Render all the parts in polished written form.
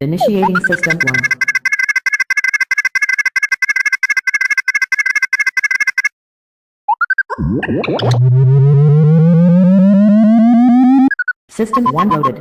Initiating System 1. System 1 loaded.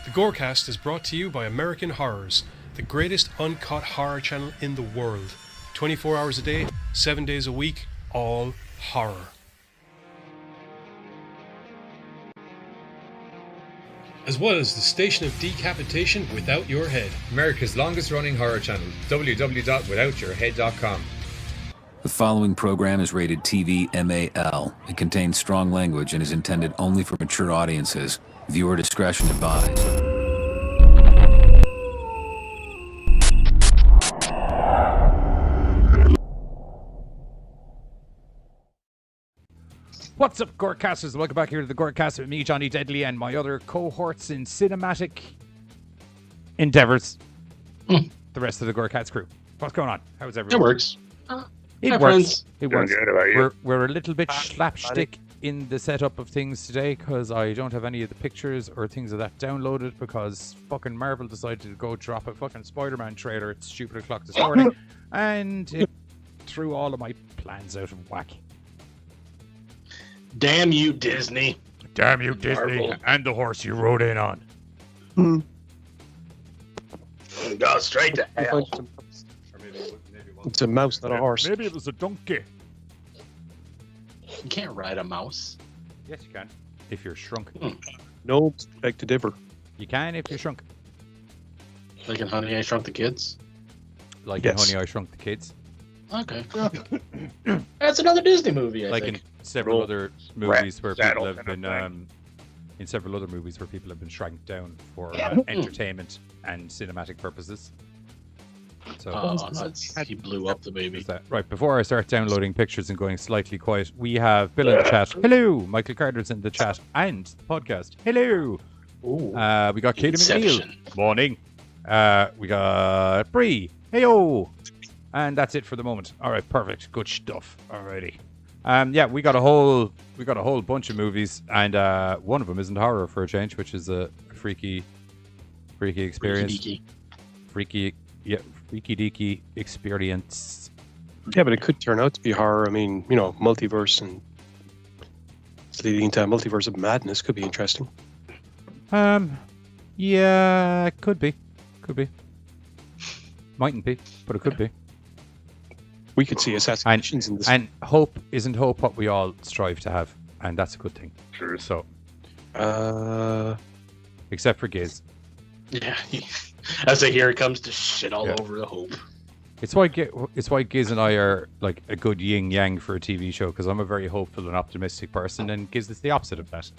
The GoreCast is brought to you by American Horrors, the greatest uncut horror channel in the world. 24 hours a day, 7 days a week, all horror. As well as the station of decapitation without your head. America's longest running horror channel, www.withoutyourhead.com. The following program is rated TV MAL. It contains strong language and is intended only for mature audiences. Viewer discretion advised. What's up, GoreCasters? Welcome back here to the GoreCast with me, Johnny Deadly, and my other cohorts in cinematic endeavors. The rest of the GoreCast crew. What's going on? How's everyone? It works. It Hi, works. friends. It works. Good, how about you? We're a little bit slapstick in the setup of things today because I don't have any of the pictures or things of that downloaded because fucking Marvel decided to go drop a fucking Spiderman trailer at stupid o'clock this morning and it threw all of my plans out of whack. Damn you, Disney. Damn you, Disney, Marvel. and the horse you rode in on. Go straight to hell. It's a mouse, not a horse. Maybe it was a donkey. You can't ride a mouse. Yes, you can. If you're shrunk. No, beg to differ. You can if you're shrunk. Like in Honey, I Shrunk the Kids. Like Yes. in Honey, I Shrunk the Kids. Okay. That's another Disney movie, I Like think. in several other movies where saddle people have kind been of thing. in several other movies where people have been shrank down for entertainment and cinematic purposes. So Oh, nuts. He blew up the baby. is that right? Before I start downloading pictures and going slightly quiet, we have Bill in the chat. Hello, Michael Carter's in the chat and the podcast. Hello. Ooh. We got Katie Inception. McNeil. Morning. We got Bree. Heyo. And that's it for the moment. All right, perfect. Good stuff. Alrighty. Yeah, we got a whole bunch of movies, and one of them isn't horror for a change, which is a freaky experience. Freaky Freaky deaky experience. Yeah, but it could turn out to be horror. I mean, you know, multiverse and it's leading into a multiverse of madness could be interesting. Yeah, could be. Mightn't be, but it could be. We could see assassinations in this. And hope isn't hope what we all strive to have, and that's a good thing. True. So, except for Giz. Yeah. As I hear it comes to shit all over the hope. It's why Giz and I are like a good yin yang for a TV show, because I'm a very hopeful and optimistic person, and Giz is the opposite of that.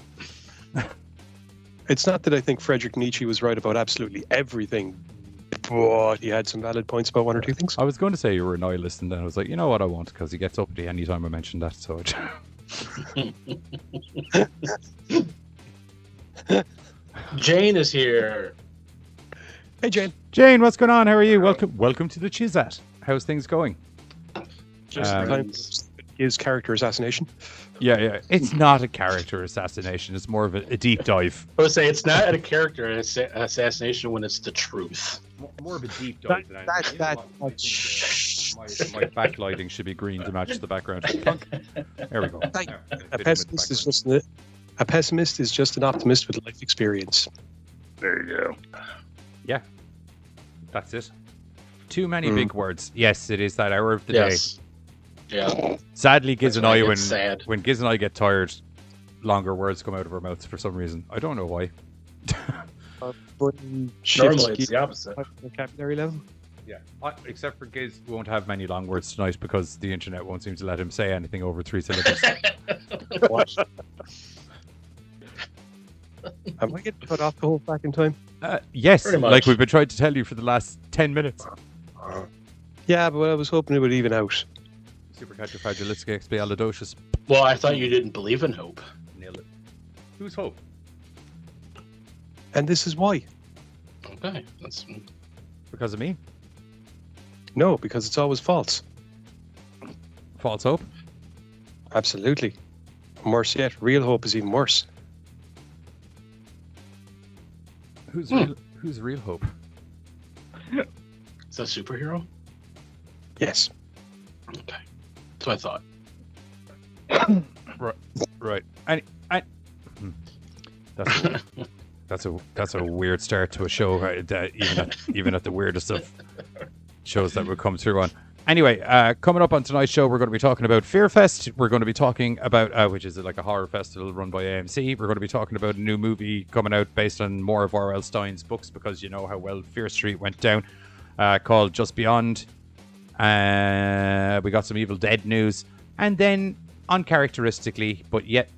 It's not that I think Friedrich Nietzsche was right about absolutely everything, but he had some valid points about one or two things. I was going to say you were a nihilist, and then I was like, you know what, I won't, because he gets uppity any time I mention that. So, Jane is here. Hey, Jane. Jane, what's going on? How are you? Welcome to the Chizat. How's things going? Just time for his character assassination. Yeah. It's not a character assassination. It's more of a deep dive. I would say it's not a character assassination when it's the truth. more of a deep dive than anything. My backlighting should be green to match the background. There we go. A pessimist is just an optimist with life experience. There you go. Yeah, that's it. Too many big words. Yes, it is that hour of the day. Yeah. Sadly, Giz and I, sad. when Giz and I get tired, longer words come out of our mouths for some reason. I don't know why. Normally it's the opposite. Vocabulary level. Yeah, except for Giz, we won't have many long words tonight because the internet won't seem to let him say anything over 3 syllables. Am I getting cut off the whole fucking time? Yes, Pretty much. like we've been trying to tell you for the last 10 minutes. Yeah, but I was hoping it would even out. Supercalifragilisticexpialidocious. Well, I thought you didn't believe in hope. Nailed it. Who's hope? And this is why. Okay. That's Because of me? No, because it's always false. False hope? Absolutely. Worse yet, real hope is even worse. Who's real hope? Is that a superhero? Yes. Okay. That's what I thought. Right. That's a weird start to a show, right? Even at the weirdest of shows that would come through on. Anyway, coming up on tonight's show, we're going to be talking about Fearfest. We're going to be talking about, which is like a horror festival run by AMC. We're going to be talking about a new movie coming out based on more of R.L. Stine's books, because you know how well Fear Street went down, called Just Beyond. We got some Evil Dead news. And then, uncharacteristically, but yet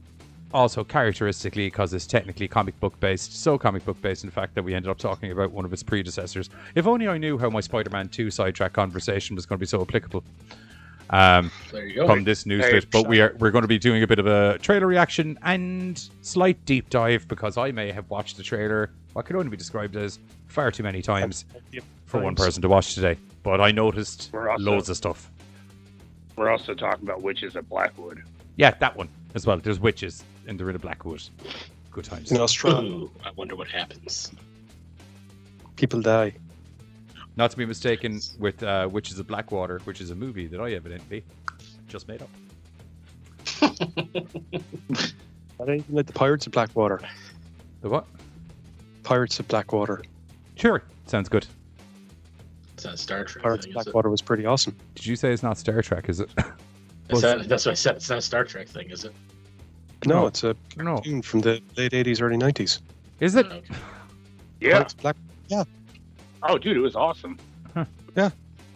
also characteristically, because it's technically comic book based, so comic book based in fact that we ended up talking about one of its predecessors. If only I knew how my Spider-Man 2 sidetrack conversation was going to be so applicable There you go. from this news bit. But we're going to be doing a bit of a trailer reaction and slight deep dive, because I may have watched the trailer what could only be described as far too many times for one person to watch today. But I noticed loads of stuff. We're also talking about Witches of Blackwood. Yeah, that one as well. There's witches in the Rid of Blackwood. Good times. In Australia, Ooh, I wonder what happens. people die. Not to be mistaken with Witches of Blackwater, which is a movie that I evidently just made up. That ain't like the Pirates of Blackwater. The what? Pirates of Blackwater. Sure. Sounds good. It's not a Star Trek Pirates thing, of is it? Blackwater was pretty awesome. Did you say it's not Star Trek, is it? That's what I said. It's not a Star Trek thing, is it? No, it's a No. cartoon from the late 80s, early 90s. Is it? Okay. Yeah. Pirates of Black. Oh, dude, it was awesome. I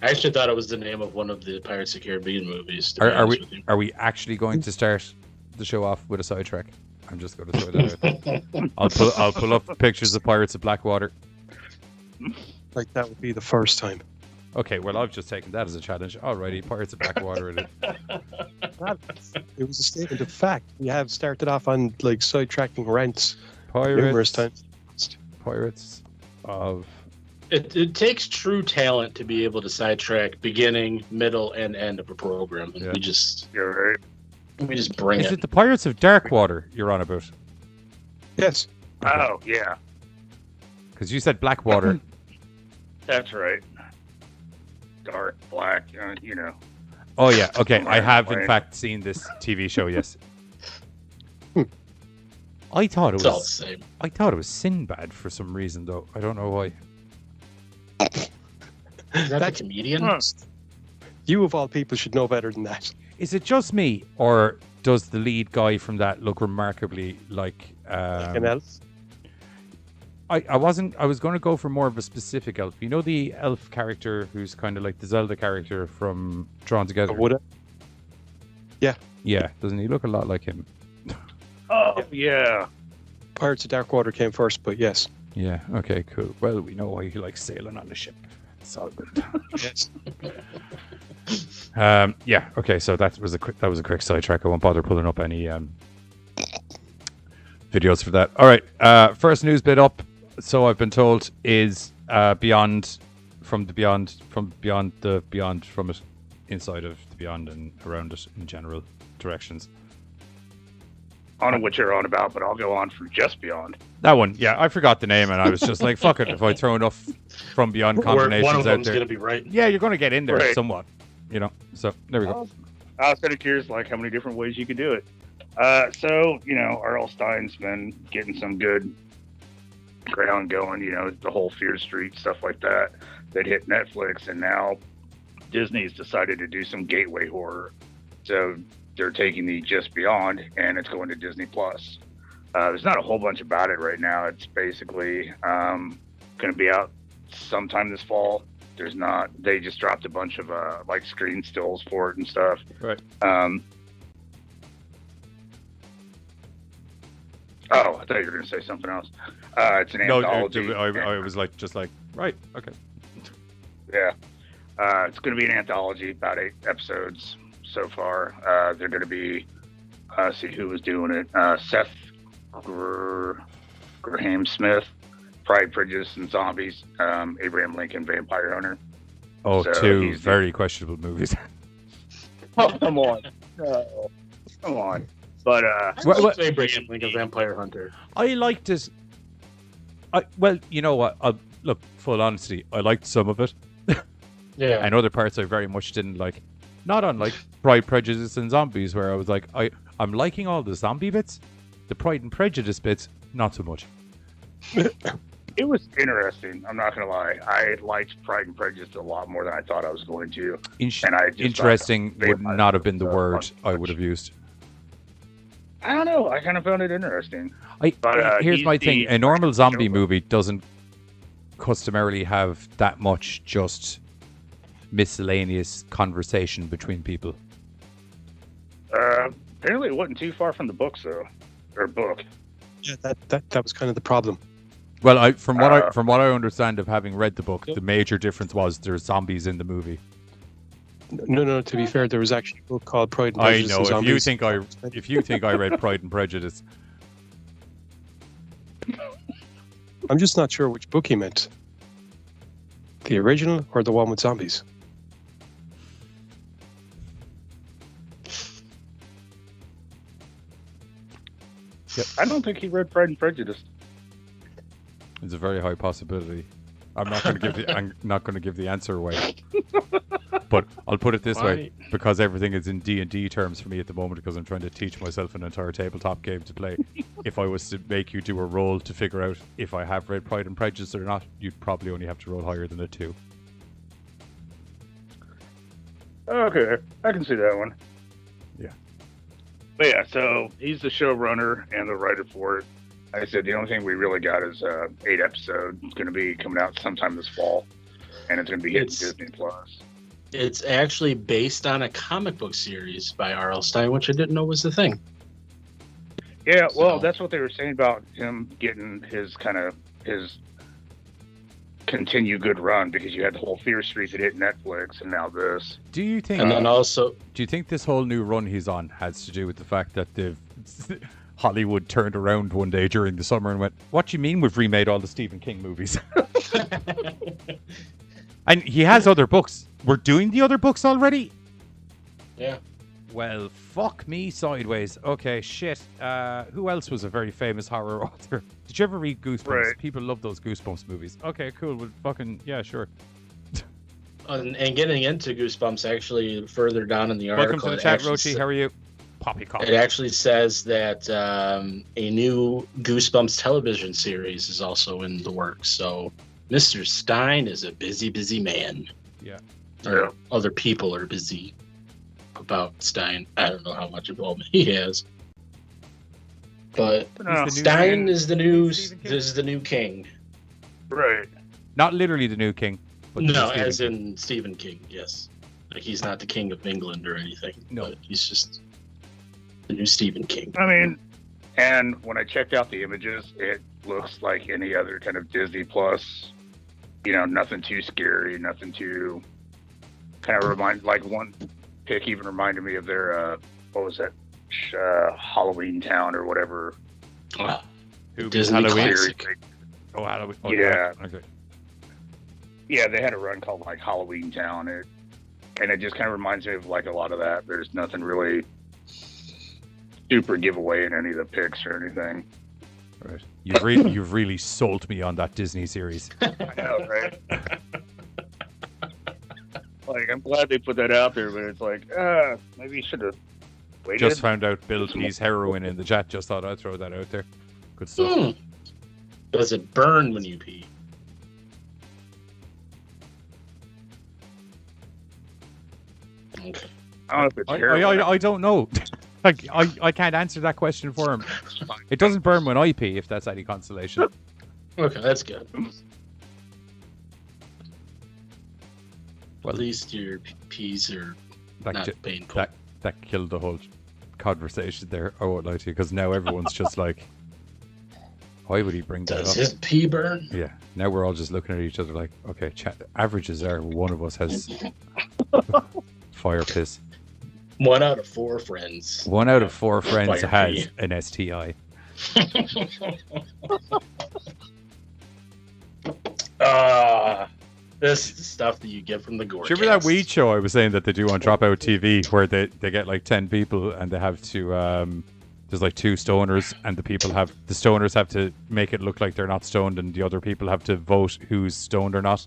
actually thought it was the name of one of the Pirates of the Caribbean movies. To be Are honest with you. we actually going to start the show off with a sidetrack? I'm just going to throw that out there. I'll pull up pictures of Pirates of Blackwater. Like, that would be the first time. Okay, well, I've just taken that as a challenge. Alrighty, Pirates of Blackwater. It was a statement of fact. We have started off on, like, sidetracking rants numerous times. Pirates of... It takes true talent to be able to sidetrack beginning, middle, and end of a program. And Yeah. You're right. we just bring Is it. it the Pirates of Darkwater you're on about? Yes. Oh, yeah. Because you said Blackwater. That's right. Dark, black, you know. Oh, yeah. Okay, I have, in Right. fact, seen this TV show, yes. I thought it It's all the was... same. I thought it was Sinbad for some reason, though. I don't know why. Is that the comedian? Huh. You, of all people, should know better than that. Is it just me, or does the lead guy from that look remarkably like... Like an elf. I was going to go for more of a specific elf. You know the elf character who's kind of like the Zelda character from Drawn Together? Would it? Yeah, doesn't he look a lot like him? Oh, yeah. Pirates of Darkwater came first, but yes. Yeah, okay, cool. Well, we know why he likes sailing on the ship. It's all good. Yes. Yeah, okay, so that was a quick sidetrack. I won't bother pulling up any videos for that. All right, first news bit up, so I've been told, is from it, inside of the beyond and around it in general directions. I don't know what you're on about, but I'll go on for Just Beyond. That one, yeah, I forgot the name, and I was just like, "Fuck it!" If I throw enough From Beyond One combinations of out them's there, going to be right. yeah, you're going to get in there Right. somewhat, you know. So there we go. I was kind of curious, like, how many different ways you could do it. So, R.L. Stine's been getting some good ground going, the whole Fear Street, stuff like that hit Netflix, and now Disney's decided to do some gateway horror. So they're taking the Just Beyond, and it's going to Disney Plus. There's not a whole bunch about it right now. It's basically going to be out sometime this fall. There's not. They just dropped a bunch of screen stills for it and stuff. Right. Oh, I thought you were going to say something else. It's an No, anthology. I was just like, right, okay. Yeah. It's going to be an anthology, about 8 episodes so far. They're going to be, see who was doing it. Seth Graham Smith, Pride, Prejudice, and Zombies, Abraham Lincoln, Vampire Hunter. Oh, So 2 he's- very questionable movies. Oh, come on. No. Come on. But, What- Abraham Lincoln Vampire Hunter. I liked it. Well, you know what? Look, full honesty, I liked some of it, Yeah. and other parts I very much didn't like. Not unlike Pride, Prejudice, and Zombies, where I was like, I'm liking all the zombie bits, the Pride and Prejudice bits, not so much. it was interesting. I'm not going to lie. I liked Pride and Prejudice a lot more than I thought I was going to. And I just Interesting thought would not have been the Vampire word Hunter I was would have used. I don't know. I kind of found it interesting. Here's he's my thing: the- a normal zombie Joker. movie doesn't customarily have that much just miscellaneous conversation between people. Apparently, it wasn't too far from the book, though. Or book. Yeah, that was kind of the problem. Well, from what I understand of having read the book, the major difference was there's zombies in the movie. No. To be fair, there was actually a book called Pride and I Prejudice know. and If Zombies. you think I read Pride and Prejudice, I'm just not sure which book he meant. The original or the one with zombies? I don't think he read Pride and Prejudice. it's a very high possibility. I'm not going to give the answer away. But I'll put it this way, because everything is in D&D terms for me at the moment, because I'm trying to teach myself an entire tabletop game to play. If I was to make you do a roll to figure out if I have read Pride and Prejudice or not, you'd probably only have to roll higher than a 2. Okay, I can see that one. Yeah. But yeah, so he's the showrunner and the writer for it. Like I said, the only thing we really got is 8 episodes. It's going to be coming out sometime this fall, and it's going to be hitting Disney Plus. It's actually based on a comic book series by R.L. Stine, which I didn't know was the thing. Yeah, well, So- that's what they were saying about him getting his continue good run, because you had the whole Fear Street that hit Netflix, and now this. Do you think? And then also, Do you think this whole new run he's on has to do with the fact that Hollywood turned around one day during the summer and went, "What do you mean we've remade all the Stephen King movies?" And he has other books. We're doing the other books already? yeah. Well, fuck me sideways. Okay, shit. Who else was a very famous horror author? Did you ever read Goosebumps? Right. People love those Goosebumps movies. Okay, cool. Well, fucking, yeah, sure. And getting into Goosebumps, actually, further down in the article, Welcome to the it chat, actually Rochi. How are you? Poppycock. It actually says that a new Goosebumps television series is also in the works. So Mr. Stine is a busy, busy man. Yeah. Or other people are busy about Stine. I don't know how much involvement he has. But Stine is the new king. Right. Not literally the new king. But No, Stephen as King. in Stephen King, yes. Like, he's not the king of England or anything. No. But he's just the new Stephen King. I mean, and when I checked out the images, it looks like any other kind of Disney Plus. Nothing too scary, nothing too kind of like one pick even reminded me of their what was that Halloween Town or whatever. Disney Halloween? classic. Oh, Halloween. Oh, Yeah. Okay. Yeah, they had a run called like Halloween Town, and it just kind of reminds me of like a lot of that. There's nothing really super giveaway in any of the picks or anything. Right. You've really sold me on that Disney series. I know, right? Like, I'm glad they put that out there, but it's like, maybe you should have waited. Just found out Bill P's heroin in the chat. Just thought I'd throw that out there. Good stuff. Does it burn when you pee? Okay. I don't know if it's heroin. I don't know. Like, I can't answer that question for him. It doesn't burn when I pee, if that's any consolation. Okay, that's good. Well, at least your peas are not painful. That killed the whole conversation there. I won't lie to you, because now everyone's just like, why would he bring that up? Does his pee burn? Yeah. Now we're all just looking at each other like, okay, averages are one of us has fire piss. 1 out of 4 friends. 1 out of 4 friends Fire has pee. an STI. This is the stuff that you get from the GoreCast. Do you remember that weed show I was saying that they do on Dropout TV, where they get like 10 people and they have to there's like 2 stoners, and the stoners have to make it look like they're not stoned, and the other people have to vote who's stoned or not.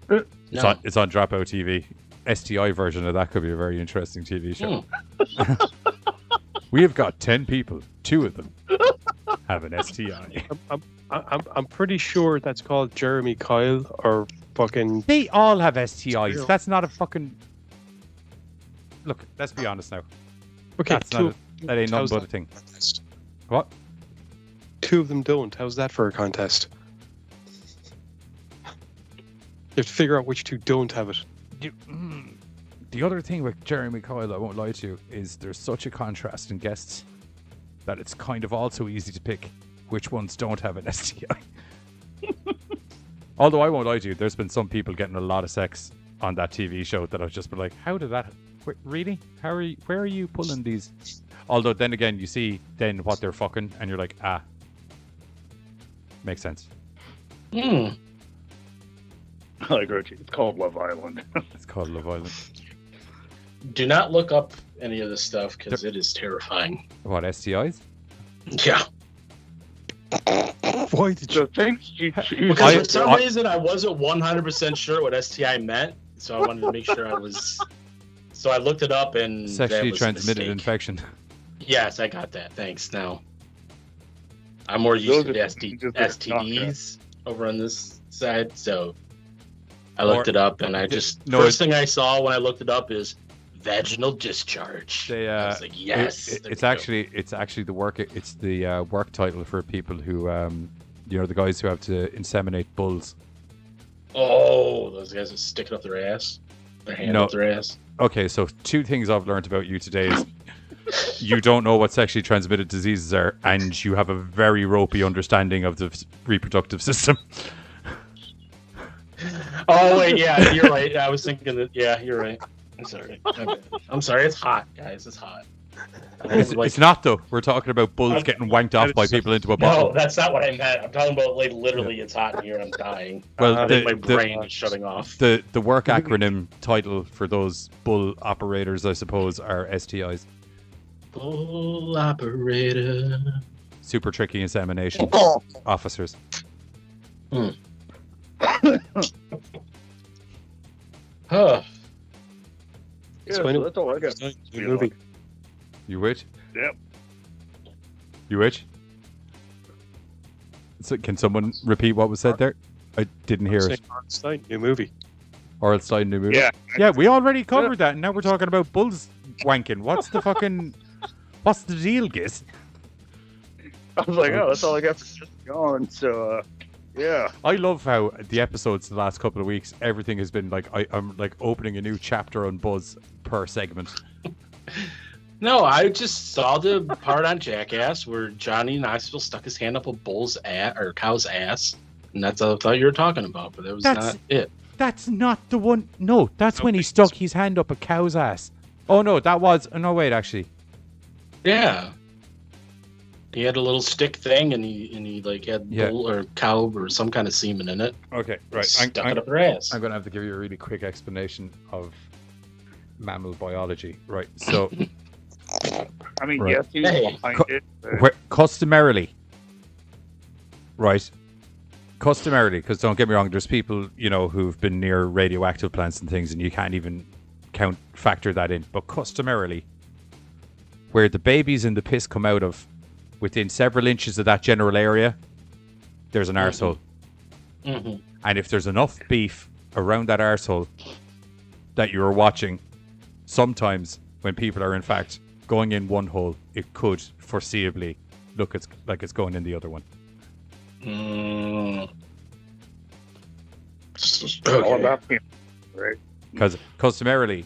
No. It's on Dropout TV. STI version of that could be a very interesting TV show. We have got 10 people. 2 of them have an STI. I'm pretty sure that's called Jeremy Kyle or fucking. They all have STIs. That's not a fucking. Look, let's be honest now. Okay, That ain't nothing but a thing. Contest? What? 2 of them don't. How's that for a contest? You have to figure out which 2 don't have it. The other thing with Jeremy Kyle, I won't lie to you, is there's such a contrast in guests that it's kind of also easy to pick which ones don't have an STI. Although I won't lie to you, there's been some people getting a lot of sex on that TV show that I've just been like, how did that... Really? Where are you pulling these? Although then again, you see then what they're fucking, and you're like, makes sense. I like Rochi. It's called Love Island. It's called Love Island. Do not look up any of this stuff, because it is terrifying. What, STIs? Yeah. Why did you... The things you choose. Because for some reason I wasn't 100% sure what STI meant, so I wanted to make sure I was... So I looked it up, and Sexually that was transmitted a mistake. infection. Yes, I got that. Thanks. Now I'm more used to the Those are STDs over on this side, so I looked it up, and first thing I saw when I looked it up is vaginal discharge. I was like, yes. It's actually the work. It's the work title for people who, the guys who have to inseminate bulls. Oh, those guys are sticking up their ass, their hand up their ass. Okay, so 2 things I've learned about you today is you don't know what sexually transmitted diseases are, and you have a very ropey understanding of the reproductive system. Oh wait, yeah, you're right. I was thinking that. Yeah, you're right. I'm sorry. I'm sorry. It's hot, guys. It's hot. It's not though. We're talking about bulls getting wanked off by people into a bottle. No, that's not what I meant. I'm talking about like literally, it's hot in here and I'm dying. Well, my brain is shutting off. The work acronym title for those bull operators, I suppose, are STIs. Bull operator. Super tricky insemination officers. Huh. Yeah, so that's all I got. New movie. You which? Yep. You which? So, can someone repeat what was said there? I didn't hear it. Stine, new movie. Or it's Stine, new movie. Yeah, we already covered that, and now we're talking about bulls wanking. What's the deal, Giz? I was like, oh, that's all I got for just gone. So, yeah. I love how the episodes the last couple of weeks, everything has been like, I'm like opening a new chapter on Buzz per segment. No, I just saw the part on Jackass where Johnny Knoxville stuck his hand up a bull's ass or cow's ass, and that's what I thought you were talking about, but that was not it. That's not the one. No, that's when he stuck his hand up a cow's ass. Oh no, that was. No, wait, actually. Yeah. He had a little stick thing, and he like had bull or cow or some kind of semen in it. Okay, right. Stuck it up her ass. I'm gonna have to give you a really quick explanation of mammal biology. Right. So, I mean, Right. yes, he was behind it. But Customarily, right? Customarily, because don't get me wrong, there's people, who've been near radioactive plants and things, and you can't even factor that in. But customarily, where the babies and the piss come out of, within several inches of that general area, there's an arsehole. Mm-hmm. And if there's enough beef around that arsehole that you're watching, sometimes when people are in fact going in one hole, it could foreseeably look like it's going in the other one. Mm. all Okay. about him, right? Because customarily,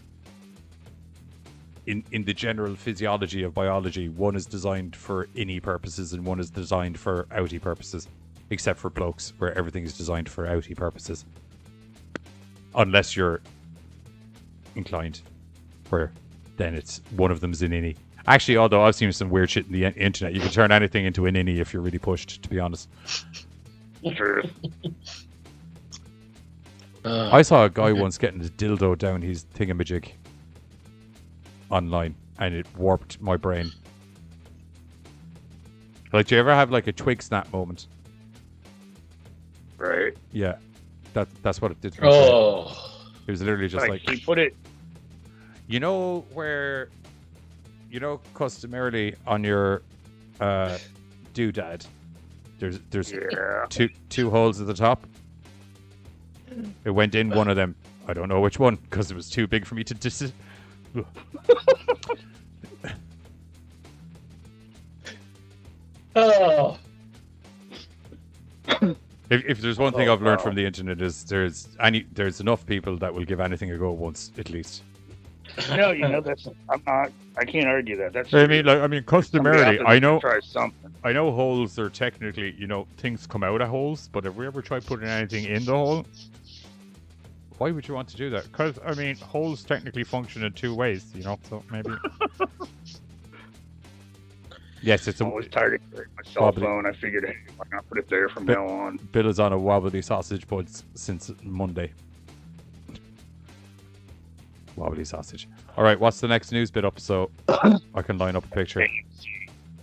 in the general physiology of biology, one is designed for innie purposes and one is designed for outie purposes, except for blokes, where everything is designed for outie purposes. Unless you're inclined, where then it's one of them's an innie. Actually, although I've seen some weird shit in the internet, you can turn anything into an innie if you're really pushed, to be honest. Sure. I saw a guy once getting his dildo down his thingamajig online, and it warped my brain. Like, do you ever have like a twig snap moment? Right. Yeah, that's what it did for me. Oh. It was literally just like he put it. where, customarily on your doodad, there's Yeah. two holes at the top. It went in one of them. I don't know which one because it was too big for me to Oh. If there's one thing I've learned from the internet is there's enough people that will give anything a go once at least. No, that's. I can't argue that. That's. Customarily, I know. Try something. I know holes are technically, things come out of holes, but if we ever try putting anything in the hole, why would you want to do that? Because, holes technically function in two ways, so maybe. Yes, it's I'm always tired of carrying my cell wobbly. phone. I figured, hey, why not put it there from now on? Bill is on a wobbly sausage buds since Monday. Wobbly sausage. All right, what's the next news bit up so I can line up a picture?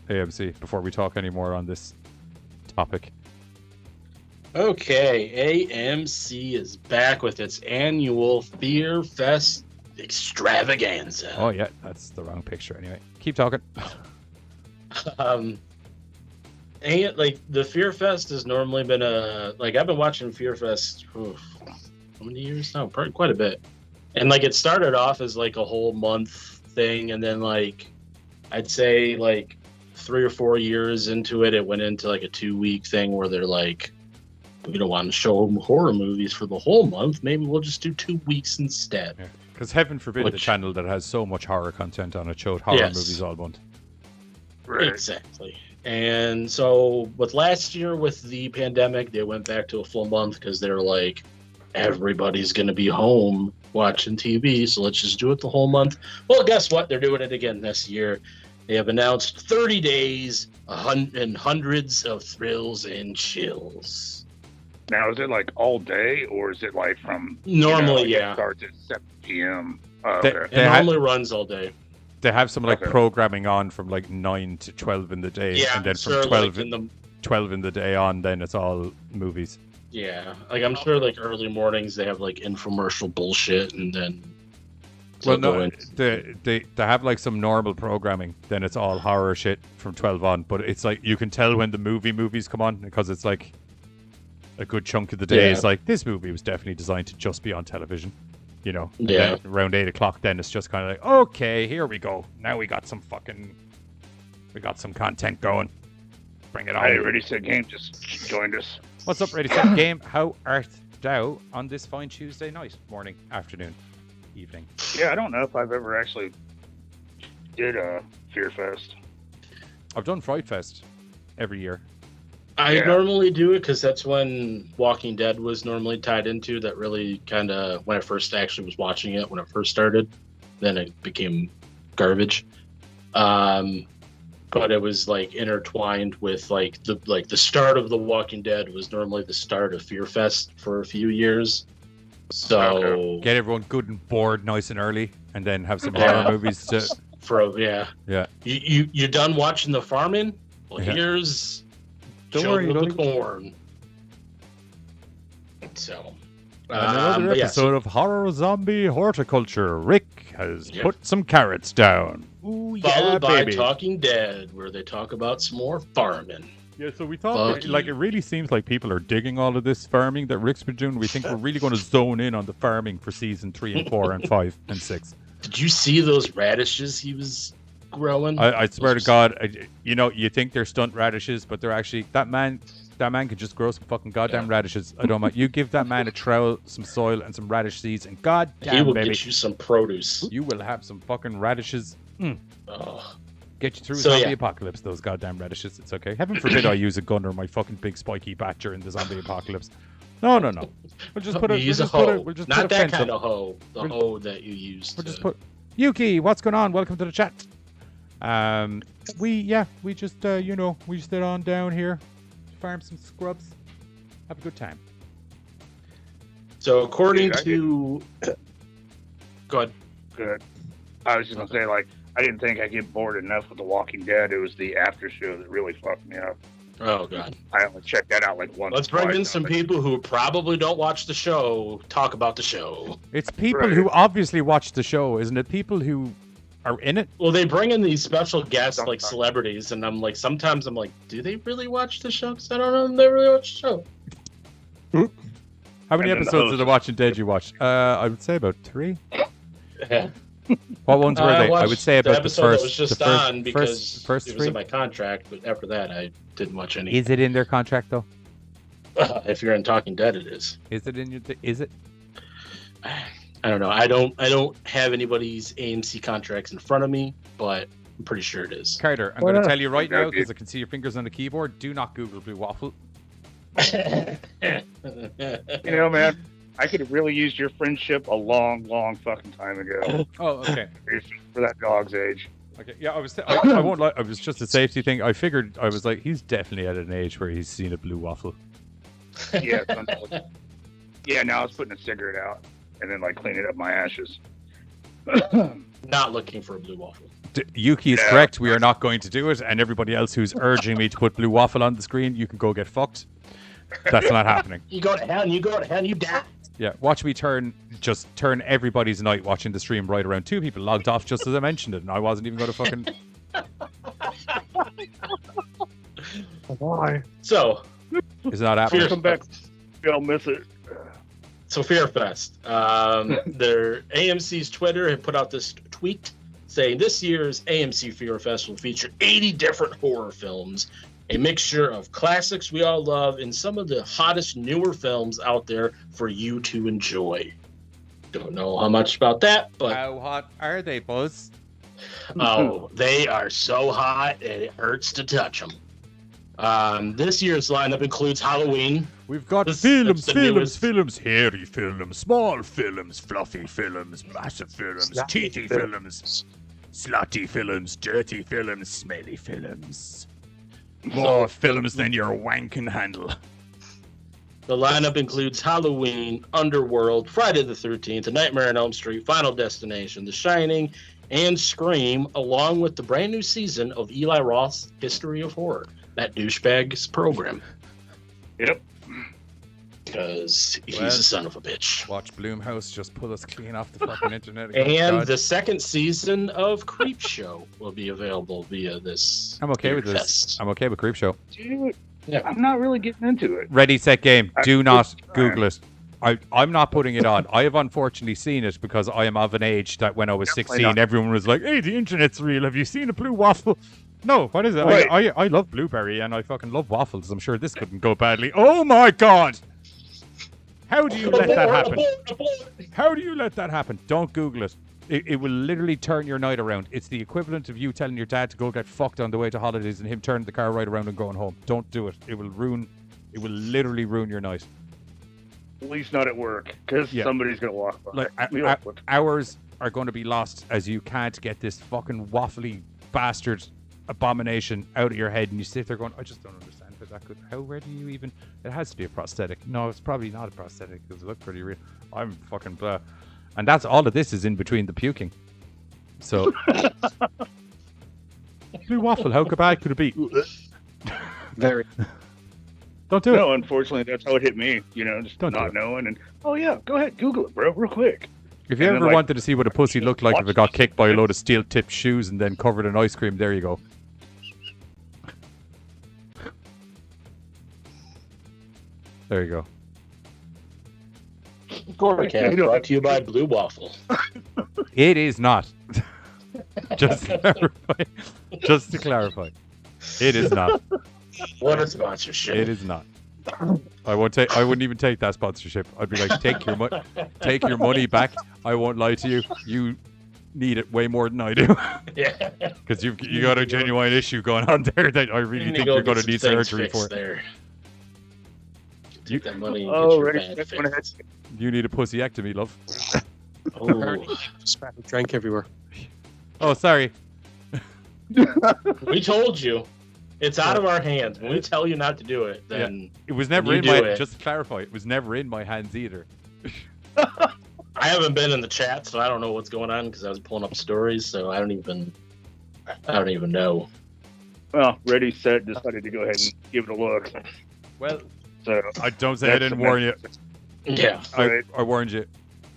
AMC, before we talk any more on this topic. Okay, AMC is back with its annual Fearfest extravaganza. Oh, yeah, that's the wrong picture anyway. Keep talking. And like the Fearfest has normally been I've been watching Fearfest how many years now? Probably quite a bit. And like it started off as like a whole month thing, and then like I'd say like 3 or 4 years into it, it went into like a 2-week thing where they're like, we don't want to show horror movies for the whole month. Maybe we'll just do 2 weeks instead. Because heaven forbid the channel that has so much horror content on it showed horror movies all month. Right. Exactly. And so with last year with the pandemic, they went back to a full month because they're like, everybody's going to be home watching TV, so let's just do it the whole month. Well, guess what? They're doing it again this year. They have announced 30 days and hundreds of thrills and chills. Now, is it like all day, or is it like from Normally, it starts at 7 p.m. Okay. It normally runs all day. They have some like programming on from like 9 to 12 in the day, Yeah, and then sure, from 12 like 12 in the day on, then it's all movies. Yeah, like I'm sure like early mornings they have like infomercial bullshit, and then Well, no, they have like some normal programming. Then it's all horror shit from 12 on. But it's like you can tell when the movies come on because it's like a good chunk of the day is like this movie was definitely designed to just be on television, And then around 8 o'clock, then it's just kind of like, okay, here we go. Now we got some content going. Bring it on. Hey, Ready Set Game just joined us. What's up, Ready Set Game? How art thou on this fine Tuesday night, morning, afternoon, evening? Yeah, I don't know if I've ever actually did a Fearfest. I've done Fright Fest every year. I normally do it because that's when Walking Dead was normally tied into. That really kind of when I first actually was watching it when it first started. Then it became garbage. But it was like intertwined with like the start of The Walking Dead was normally the start of Fearfest for a few years. So get everyone good and bored nice and early, and then have some horror movies to Yeah. Yeah. You done watching the farming? Well, Yeah. here's Don't worry, Children of it'll the Corn. So, Another but yeah, episode of Horror Zombie Horticulture. Rick has Yep. put some carrots down. Ooh, yeah, followed by baby. Talking Dead, where they talk about some more farming. Yeah, so we thought, Fuck like, you. it really seems like people are digging all of this farming that Rick's been doing. We think we're really going to zone in on the farming for season 3 and 4 and 5 and 6. Did you see those radishes he was growing? I swear to God, you think they're stunt radishes, but they're actually that man could just grow some fucking goddamn radishes. I don't mind. You give that man a trowel, some soil, and some radish seeds, and goddamn, he will baby, get you some produce. you will have some fucking radishes. Oh. Get you through So, zombie yeah. apocalypse. Those goddamn radishes. It's okay. Heaven forbid I use a gun or my fucking big spiky bat during the zombie apocalypse. No. We'll just put You it. use We'll a just put hoe. it. We'll just Not put a that fence kind up. of hoe. The We'll- hoe that you used. We'll just to- put Yuki. What's going on? Welcome to the chat. We just we just sit on down here, farm some scrubs, have a good time. So according Dude, I to, go ahead. Good. I was just gonna say, like, I didn't think I'd get bored enough with The Walking Dead. It was the after show that really fucked me up. Oh god. I only checked that out like once. Let's bring twice, in and some I was like, people who probably don't watch the show. Talk about the show. It's people Right. who obviously watch the show, isn't it? People who are in it. Well, they bring in these special guests like Sometimes. celebrities, and I'm like, sometimes I'm like, do they really watch the show? Because I don't know if they really watch the show. How many And then the episodes host- of The Watching Dead you watched? I would say about 3. Yeah. What ones were they? I watched would say the about the episode first. that was just the first, on because first it was 3. in my contract, but after that, I didn't watch any. Is it in their contract though? If you're in Talking Dead, it is. Is it in your? Is it? I don't know. I don't have anybody's AMC contracts in front of me, but I'm pretty sure it is. Carter, I'm Why going to not? tell you right now That'd be- because I can see your fingers on the keyboard. Do not Google Blue Waffle. You know, man, I could have really used your friendship a long, long fucking time ago. Oh, okay. For that dog's age. Okay, yeah, I won't lie. It was just a safety thing. I figured I was like, he's definitely at an age where he's seen a blue waffle. Yeah. Yeah. Now I was putting a cigarette out and then like cleaning up my ashes. Not looking for a blue waffle. Yuki is Yeah. correct. We are not going to do it. And everybody else who's urging me to put blue waffle on the screen, you can go get fucked. That's not happening. You go to hell and you go to hell and you die. Yeah, watch me turn everybody's night watching the stream right around. 2 people logged off just as I mentioned it, and I wasn't even going to fucking. Why? So, It's not happening. Come back. You'll miss it. So Fearfest, their AMC's Twitter had put out this tweet saying this year's AMC Fearfest will feature 80 different horror films, a mixture of classics we all love and some of the hottest newer films out there for you to enjoy. Don't know how much about that, but How hot are they, Buzz? oh, they are so hot it hurts to touch them. This year's lineup includes Halloween. We've got That's films, the newest. hairy films, small films, fluffy films, massive films, teethy films, slutty films, dirty films, smelly films. More films than your wank can handle. The lineup includes Halloween, Underworld, Friday the 13th, A Nightmare on Elm Street, Final Destination, The Shining, and Scream, along with the brand new season of Eli Roth's History of Horror, that douchebag's program. Yep. Because he's Well, a son of a bitch. Watch Bloomhouse just pull us clean off the fucking internet. And God. the second season of Creep Show will be available via this. I'm okay with this. Fearfest. I'm okay with Creep Show. Dude, Yeah. I'm not really getting into it. Ready, set, game. I- Do not it's Google it. I'm not putting it on. I have unfortunately seen it because I am of an age that when I was Definitely 16, not. everyone was like, hey, the internet's real. Have you seen a blue waffle? No, what is it? Right. I love blueberry and I fucking love waffles. I'm sure this couldn't go badly. Oh my God! How do you let that happen? How do you let that happen? Don't Google it. It will literally turn your night around. It's the equivalent of you telling your dad to go get fucked on the way to holidays and him turning the car right around and going home. Don't do it. It will literally ruin your night. At least not at work, because Yeah. somebody's gonna walk by. Like, Me like, what? hours are going to be lost as you can't get this fucking waffly bastard abomination out of your head, and you sit there going, I just don't understand how that could. Where do you even? It has to be a prosthetic. No, it's probably not a prosthetic because it looked pretty real. I'm fucking blah. And that's all of this is in between the puking. So, blue waffle. How bad could it be? Very. Don't do it. No, unfortunately, that's how it hit me. You know, just Don't do not it. knowing. And oh yeah, go ahead, Google it, bro, real quick. If you And ever then, like, wanted to see what a pussy looked like if it got kicked by a load of steel-tipped shoes and then covered in ice cream, there you go. There you go. GoreCast brought to you by Blue Waffle. It is not. Just to clarify. Just to clarify. It is not. What a sponsorship. It is not. I wouldn't even take that sponsorship. I'd be like, take your money back. I won't lie to you. You need it way more than I do. Yeah. Because you got a genuine issue going on there that I really think you're going to need surgery for. There. Take that money and Oh, get your right. bad Went ahead. fixed. You need a pussyectomy, love. Oh. Spat and drank everywhere. Oh, sorry. We told you. It's out of our hands. When we tell you not to do it, then It was never You in do my. it. Just to clarify, it was never in my hands either. I haven't been in the chat, so I don't know what's going on because I was pulling up stories, so I don't even know. Well, ready, set, decided to go ahead and give it a look. Well, So I don't say I didn't warn you. Yeah. I warned you.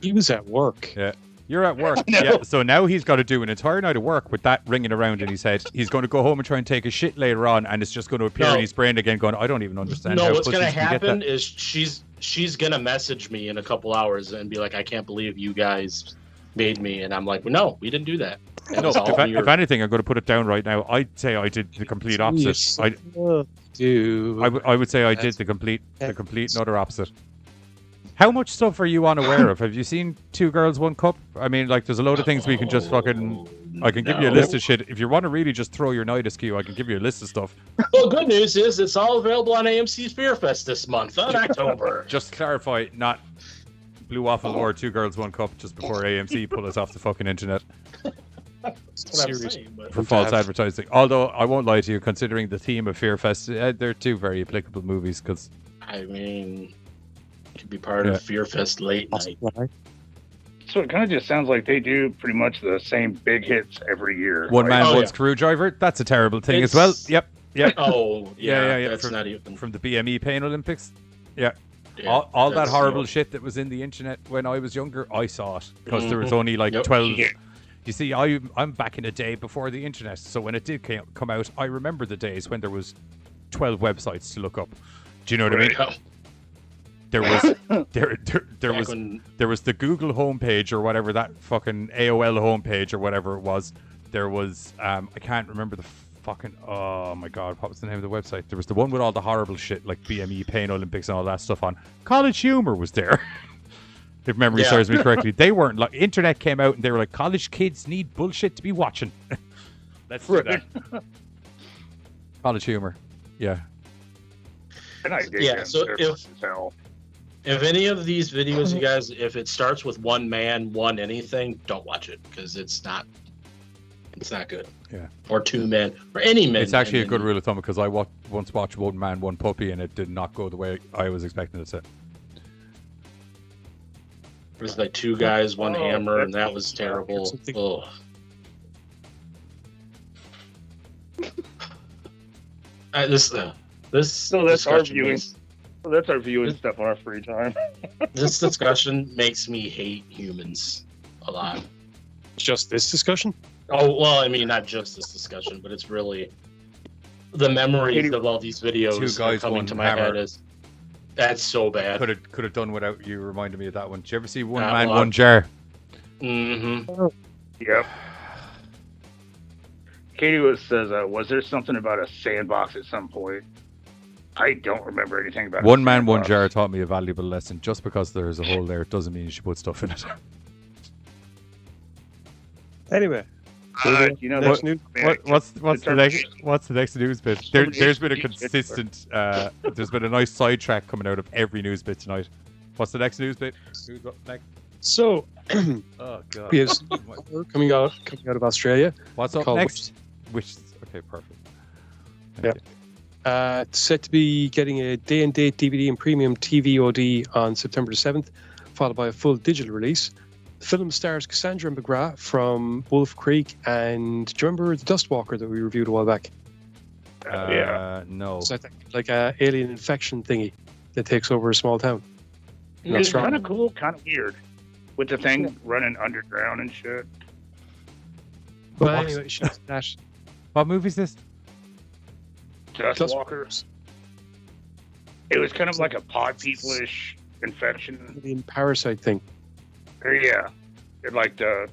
He was at work. Yeah. You're at work. No. Yeah. So now he's got to do an entire night of work with that ringing around in his head. He's going to go home and try and take a shit later on, and it's just going to appear in his brain again, going, I don't even understand how No, what's pussies gonna can get happen that. is she's gonna message me in a couple hours and be like, I can't believe you guys made me, and I'm like, well, no, we didn't do that. It No, was all if anything, I'm going to put it down right now. I'd say I did the complete opposite. Dude. I would say I did the complete and utter opposite. How much stuff are you unaware of? Have you seen Two Girls, One Cup? I mean, like, there's a load of things we can just fucking... I can give you a list of shit. If you want to really just throw your night askew, I can give you a list of stuff. Well, good news is it's all available on AMC's Fearfest this month in October. Just to clarify, not Blue Waffle or Two Girls, One Cup just before AMC pull us off the fucking internet That's what I'm saying, but for false advertising. Although, I won't lie to you, considering the theme of Fearfest, they're two very applicable movies, because... I mean, it could be part of Fearfest late night. So it kind of just sounds like they do pretty much the same big hits every year. One Man, Oh, One yeah. Screwdriver, that's a terrible thing as well. Yep. Oh, yeah, that's from, not even... from the BME Pain Olympics. Yeah. Yeah, all that that's, horrible you know, shit that was in the internet when I was younger, I saw it because there was only like Yep. 12. You see, I'm back in the day before the internet, so when it did come out, I remember the days when there was 12 websites to look up. Do you know what I mean? Yeah. There was there Back was when- there was the Google homepage or whatever, that fucking AOL homepage or whatever it was. There was I can't remember the fucking, oh my god, what was the name of the website? There was the one with all the horrible shit like BME Pain Olympics and all that stuff on. College Humor was there. If memory Yeah. serves me correctly. They weren't like, internet came out and they were like, college kids need bullshit to be watching. Let's do that. College Humor. Yeah. And I dig Yeah, them. so They're if- fun as hell. If any of these videos, you guys, if it starts with one man, one anything, don't watch it because it's not good. Yeah. Or two men, or any men. It's actually a and good then- rule of thumb because I once watched One Man, One Puppy and it did not go the way I was expecting it to. There's like two guys, one Oh, hammer, and that's- that was terrible. Something- Ugh. This So that's our discussion viewing. makes- So that's our viewing stuff on our free time. This discussion makes me hate humans a lot. Just this discussion? Oh well, I mean not just this discussion, but it's really the memories of all these videos Two guys, coming one to my hammer. head. Is that's so bad. Could have done without you reminding me of that one. Did you ever see One That Man, one. One Jar? Mm-hmm. Yep. Katie says, was there something about a sandbox at some point? I don't remember anything about One a Man, One sandbox. Jar taught me a valuable lesson. Just because there's a hole there doesn't mean you should put stuff in it. Anyway. You know, Next that- news. What's the determination. next news bit? There's been a consistent. There's been a nice sidetrack coming out of every news bit tonight. What's the next news bit? Who's up next? So, Oh god. we have coming out of Australia. What's up called next? Which? Okay, perfect. Yeah. It's set to be getting a day-and-date DVD and premium TV OD on September the 7th, followed by a full digital release. The film stars Cassandra Macgrath from Wolf Creek, and do you remember the Dustwalker that we reviewed a while back? Yeah. No. So I think like a alien infection thingy that takes over a small town. It's kind of cool, kind of weird, with the thing running underground and shit. But anyway, she's that What movie is this? Dustwalkers. It was kind of like a pod people-ish infection. alien parasite thing. Yeah. It like the...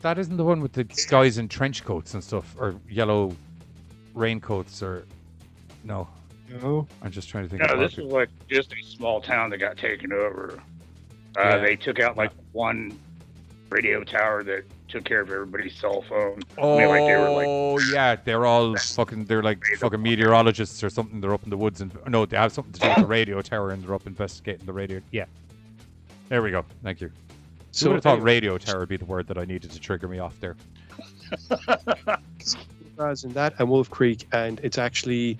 That isn't the one with the guys in trench coats and stuff, or yellow raincoats, or no? No. I'm just trying to think. No, of this was like just a small town that got taken over. They took out like one radio tower that took care of everybody's cell phone. Oh, I mean, like, they were like, yeah, they're all fucking. They're like fucking meteorologists or something. They're up in the woods, and no, they have something to do with the radio tower, and they're up investigating the radio. Yeah, there we go. Thank you. So I would have thought radio tower would be the word that I needed to trigger me off there. As in that and Wolf Creek, and it's actually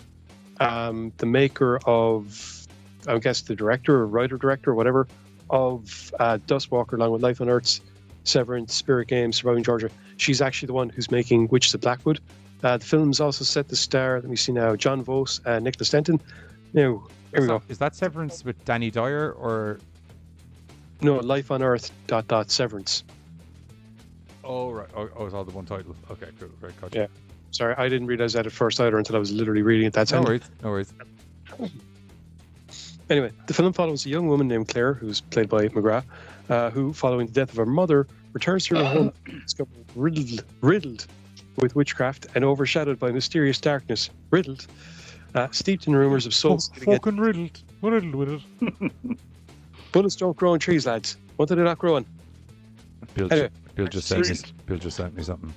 the maker of, I guess, the director or writer-director or whatever of Dustwalker, along with Life on Earth's Severance, Spirit Games, Surviving Georgia. She's actually the one who's making Witches of Blackwood. The film's also set to star, let me see now, John Vos and Nicholas Denton. Now, here we go. Is that Severance with Danny Dyer or? No, Life on Earth, Severance. Oh, right. Oh, it's all the one title. Okay, cool. Right, gotcha. Yeah. Sorry, I didn't realize that at first either until I was literally reading it. That's No worries. No worries. Anyway, the film follows a young woman named Claire, who's played by McGrath, who, following the death of her mother, returns to her home discovered riddled with witchcraft and overshadowed by mysterious darkness. Steeped in rumors of souls. Fucking riddled with it. Bullets don't grow on trees, lads. What did they not grow on? Bill just sent me something.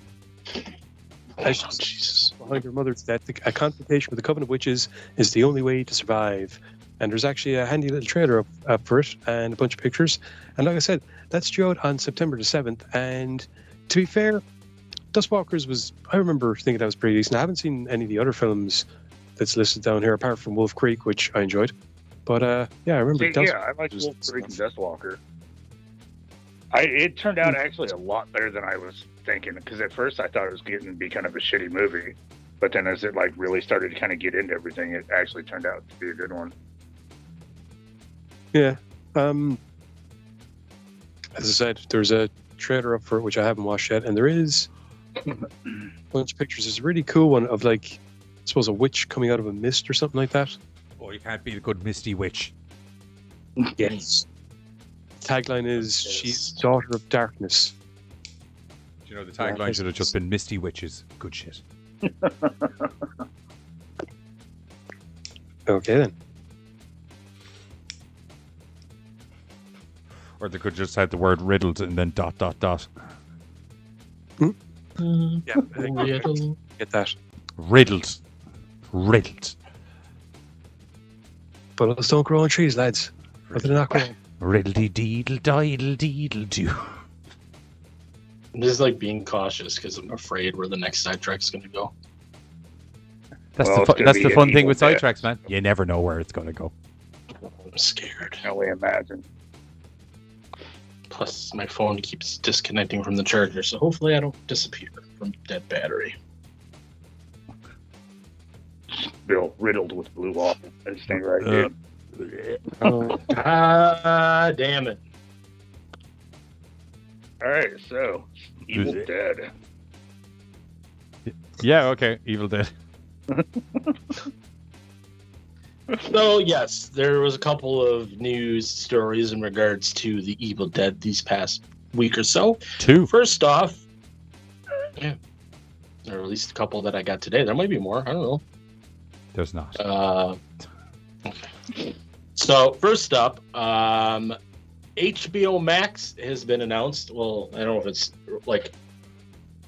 Jesus. Behind her mother's death, a confrontation with the Coven of Witches is the only way to survive. And there's actually a handy little trailer up for it and a bunch of pictures. And like I said, that's due out on September the 7th. And to be fair, Dustwalkers I remember thinking that was pretty decent. I haven't seen any of the other films that's listed down here, apart from Wolf Creek, which I enjoyed. But yeah, I remember. I like Wolf Creek and Dustwalker. It turned out actually a lot better than I was thinking, because at first I thought it was getting to be kind of a shitty movie, but then as it like really started to kind of get into everything, it actually turned out to be a good one. Yeah. As I said, there's a trailer up for it which I haven't watched yet, and there is a bunch of pictures. There's a really cool one of like, I suppose, a witch coming out of a mist or something like that. Oh, you can't beat a good misty witch. Yes. Tagline is she's daughter of darkness. Do you know the tagline should have just been misty witches? Good shit. Okay then. Or they could just have the word riddled and then ... Yeah, I think I get that. Riddled. Bullets don't grow on trees, lads. What did they not grow on? Riddle-dee-dle-diddle-dee-dle-doo. I'm just like being cautious because I'm afraid where the next sidetrack's going to go. That's Well, that's the fun thing with Evil Dead. sidetracks, man. You never know where it's going to go. I'm scared. I can only imagine. Plus, my phone keeps disconnecting from the charger, so hopefully I don't disappear from dead battery. Bill riddled with blue waffle. That's thing right here. Oh, God damn it. All right, so Evil Dead. Yeah, okay. Evil Dead. So, yes, there was a couple of news stories in regards to the Evil Dead these past week or so. 2. First off, yeah, or at least a couple that I got today. There might be more. I don't know. There's not. Okay. So, first up, HBO Max has been announced. Well, I don't know if it's like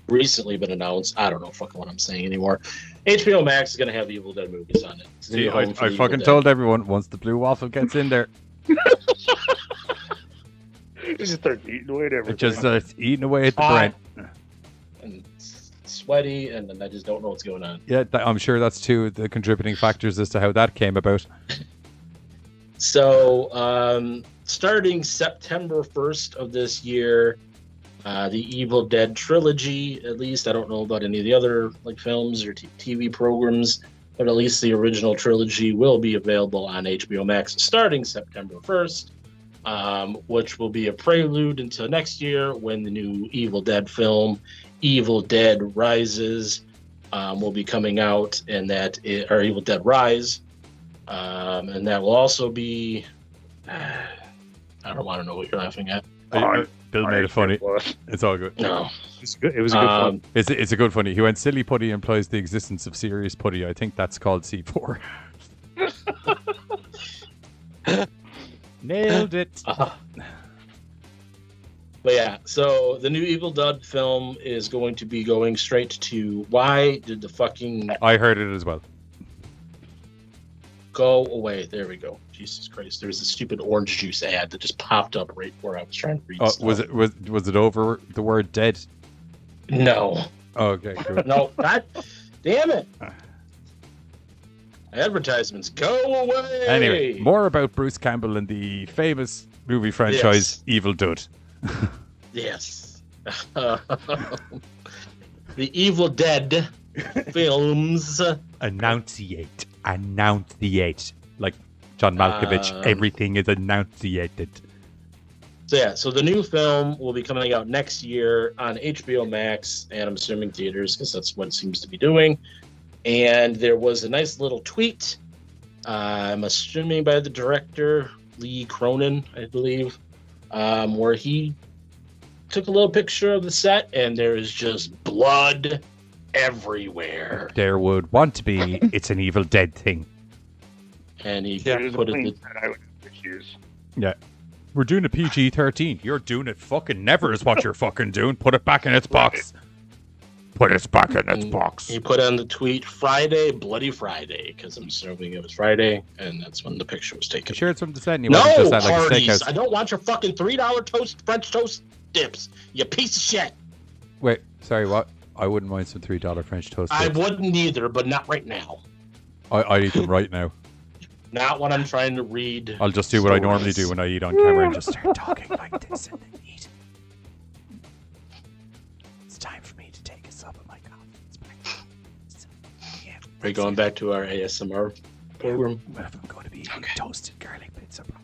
recently been announced. I don't know fucking what I'm saying anymore. HBO Max is going to have Evil Dead movies on it. It's gonna See, be home I for Evil fucking Dead. told everyone once the blue waffle gets in there, It just starts eating away at everything. it just starts eating away at the Hot. brain. And it's sweaty, and then I just don't know what's going on. Yeah, I'm sure that's 2 of the contributing factors as to how that came about. So, starting September 1st of this year, the Evil Dead trilogy, at least, I don't know about any of the other like films or TV programs, but at least the original trilogy will be available on HBO Max starting September 1st, which will be a prelude until next year when the new Evil Dead film, Evil Dead Rises, will be coming out, and or Evil Dead Rise, and that will also be. I don't want to know what you're laughing at. Bill made it funny. It's all good. No, It was a good one. It's a good funny. He went, silly putty implies the existence of serious putty. I think that's called C4. Nailed it. But yeah, so the new Evil Dead film is going to be going straight to why did the fucking I heard it as well. go away? There we go. Jesus Christ! There was a stupid orange juice ad that just popped up right where I was trying to read. Oh, stuff. was it over the word dead? No. Oh, okay, good. No. God damn it! Advertisements, go away. Anyway, more about Bruce Campbell and the famous movie franchise Evil Dead. Yes. The Evil Dead films. Annunciate. Like John Malkovich, everything is annunciated. So the new film will be coming out next year on HBO Max, and I'm assuming theaters because that's what it seems to be doing. And there was a nice little tweet, I'm assuming by the director, Lee Cronin, I believe, where he took a little picture of the set, and there is just blood everywhere. There would want to be, it's an Evil Dead thing. And he There's put a it. thing that I would use. Yeah. We're doing a PG-13. You're doing it fucking never is what you're fucking doing. Put it back in its box. Put it back in its box. He put on the tweet, Friday, Bloody Friday, because I'm assuming it was Friday, and that's when the picture was taken. You sure it's from the set and you No, wasn't just at like a Hardee's. steakhouse? I don't want your fucking $3 French toast dips, you piece of shit. Wait, sorry, what? I wouldn't mind some $3 French toast I sticks. wouldn't either, but not right now. I'd eat them right now. Not when I'm trying to read. I'll just do what I normally do when I eat on camera and just start talking like this and then eat. It's time for me to take a sip of my coffee. Yeah, Are you going back to our ASMR program? what if I'm going to be eating toasted garlic pizza, bro?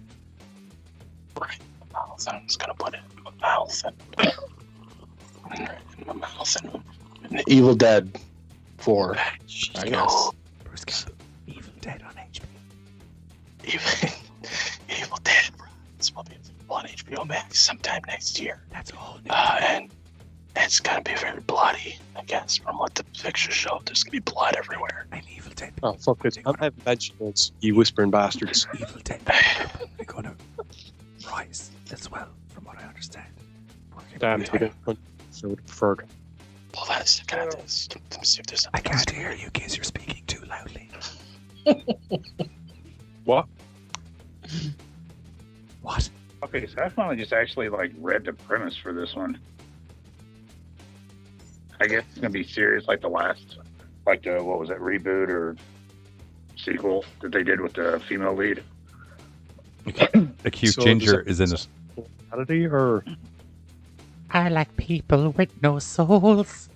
Right. I'm just going to put it in my mouth. In my mouth. And Evil Dead 4, I guess. Bruce Campbell, Evil Dead on HBO. Evil Dead Rise will be on HBO Max sometime next year. That's all. And it's gonna be very bloody, I guess, from what the pictures show. There's gonna be blood everywhere. I'm Evil Dead. Oh, fuck it. I'm having vegetables, you whispering bastards. Evil Dead. They're going to rise as well, from what I understand. Damn, Tika. So I would have preferred. Hold on a second. Let me see if there's I something. can't hear you because you're speaking too loudly. What? What? Okay, so I finally just actually like read the premise for this one. I guess it's gonna be serious, like the last, like the what was it, reboot or sequel that they did with the female lead. A cute So ginger does is in it. Reality or I like people with no souls.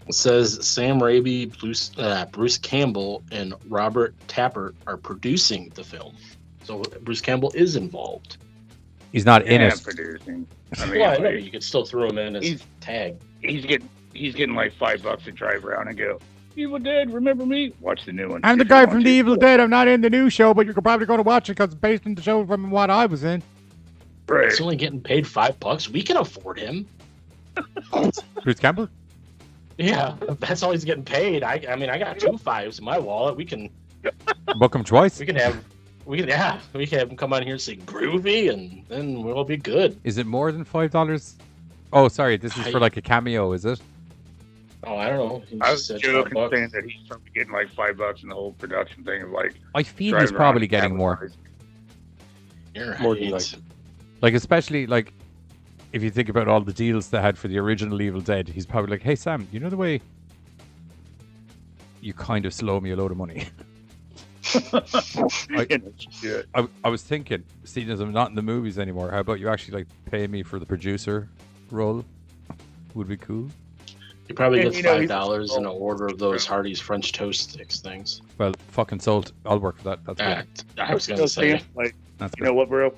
It says Sam Raimi, Bruce Campbell, and Robert Tappert are producing the film. So Bruce Campbell is involved. He's not in And it. producing. I mean, Well, I know like, you could still throw him in as He's- tag. he's getting like $5 to drive around and go, Evil Dead, remember me? Watch the new one. I'm the if you guy want from The to. Evil Dead. I'm not in the new show, but you're probably going to watch it because it's based on the show from what I was in. Right. He's only getting paid $5. We can afford him. Bruce Campbell? Yeah, that's all he's getting paid. I mean, I got 2 5s in my wallet. We can Book him twice. have we can have him come on here and sing groovy, and then we'll be good. Is it more than $5? Oh, sorry. This is for like a cameo, is it? Oh, I don't know. He I just was said joking $5. saying that he's probably getting like $5 in the whole production thing of like I feel driving he's probably around getting more. advertising. You're More than right. like- Like, especially, like, if you think about all the deals they had for the original Evil Dead, he's probably like, hey, Sam, you know the way you kind of slow me a load of money? Shit. I was thinking, seeing as I'm not in the movies anymore, how about you actually like pay me for the producer role? Would be cool. He probably And, gets you know, he's- $5 in an order of those Hardee's French toast sticks things. Well, fucking sold. I'll work for that. That's good. I was gonna say. like, That's you good. know what, we're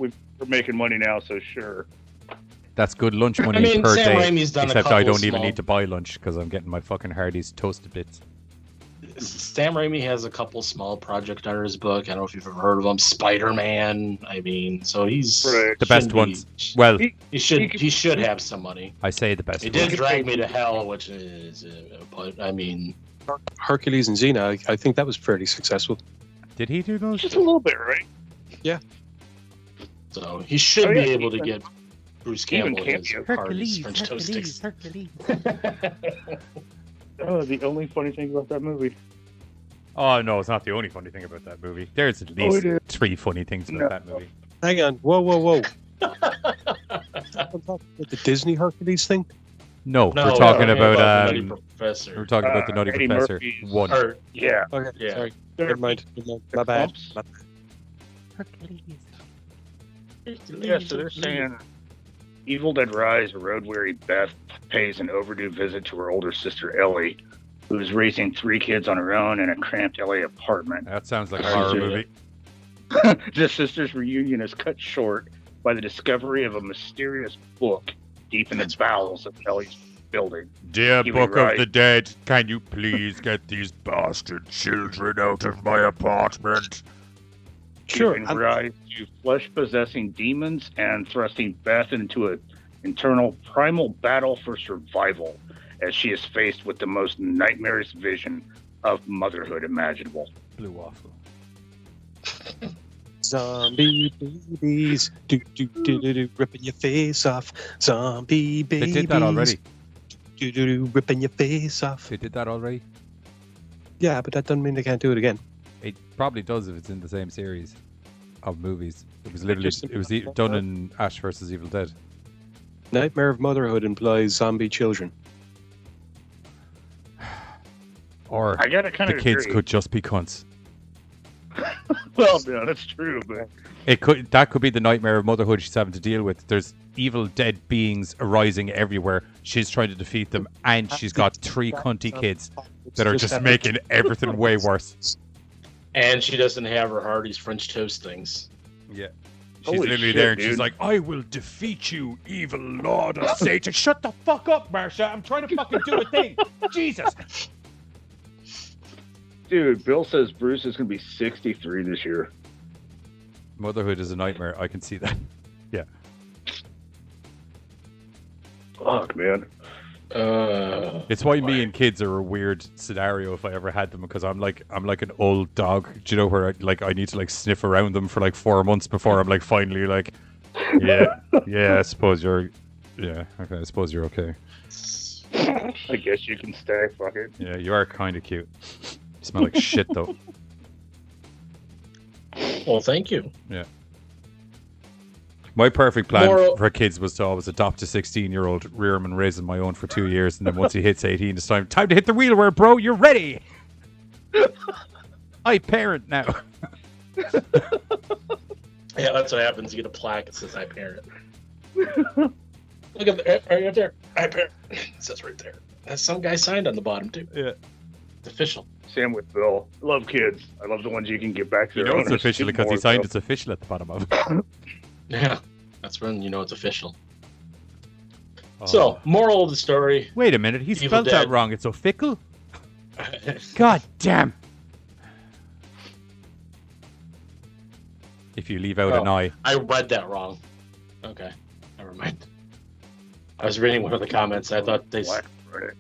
making money now, so sure. That's good lunch money mean, per Sam day. Raimi's done a Except I couple don't even small- need to buy lunch because I'm getting my fucking Hardee's toasted bits. Sam Raimi has a couple small projects under his book. I don't know if you've ever heard of them. Spiderman. I mean, so he's Right. The best shouldn't ones. be- Well, He should have some money. I say the best He ones. did drag me to hell, which is, but I mean, Hercules and Xena, I think that was fairly successful. Did he do those? Just a little bit, right? so he should Oh, be yeah, able to even- get Bruce even Campbell his cameo. Hardee's French toast sticks. Oh, the only funny thing about that movie. Oh no, it's not the only funny thing about that movie. There's at Oh, least it is. 3 funny things about No. that movie. Hang on. Whoa. The Disney Hercules thing? No, No, we're talking the about Nutty Professor. we're talking about the Nutty Eddie Professor Murphy's- 1. Or, Yeah. Okay, Yeah. sorry. Never mind. My bad. Clumps. My bad. Yeah, so they're saying Evil Dead Rise, road-weary Beth pays an overdue visit to her older sister Ellie, who is raising 3 kids on her own in a cramped LA apartment. That sounds like a Oh, horror yeah. movie. The sisters' reunion is cut short by the discovery of a mysterious book deep in the bowels of Ellie's building. Dear You were Book of right. the Dead, can you please get these bastard children out of my apartment? Sure. Giving rise to flesh-possessing demons and thrusting Beth into an internal primal battle for survival as she is faced with the most nightmarish vision of motherhood imaginable. Blue waffle. Zombie babies, ripping your face off. Zombie They babies, did that already. Ripping your face off. They did that already. Yeah, but that doesn't mean they can't do it again. It probably does if it's in the same series of movies. It was literally Just- it was done in Ash vs Evil Dead. Nightmare of motherhood implies zombie children. Or I gotta kind the of kids agree. could just be cunts. Well, no, that's true, but That could be the nightmare of motherhood she's having to deal with. There's evil dead beings arising everywhere. She's trying to defeat them, and she's got 3 cunty kids that are just making everything way worse. and she doesn't have her Hardee's French toast things. Yeah. She's Holy literally shit, there, and she's dude. like, "I will defeat you, evil lord of Satan." Shut the fuck up, Marsha. I'm trying to fucking do a thing. Jesus. dude, Bill says Bruce is gonna be 63 this year. Motherhood is a nightmare. I can see that. Yeah. Fuck, man. It's why me and kids are a weird scenario if I ever had them, because I'm like an old dog. Do you know where I need to like sniff around them for like 4 months before I'm like finally like, yeah. I suppose you're okay. I guess you can stay. Fuck it. Yeah, you are kind of cute. You smell like shit though. Well, thank you. Yeah. My perfect plan Moral- for kids was to always adopt a 16-year-old, rear him and raise him my own for 2 years, and then once he hits 18, it's time to hit the wheelbarrow, bro. You're ready. I parent now. Yeah, that's what happens. You get a plaque that says "I parent." Look at the right up there. "I parent." It says right there. That's some guy signed on the bottom too. Yeah. It's official. Same with Bill. I love kids. I love the ones you can get back to You their know it's owners. official Get because he more, signed though. it's official at the bottom of it. Yeah, that's when you know it's official. Oh. So, moral of the story: Wait a minute, he Evil spelled that Dead. wrong. It's so fickle. God damn. If you leave out an Oh. I. I read that wrong. Okay, never mind. I was reading one of the comments. I thought they. Black Friday.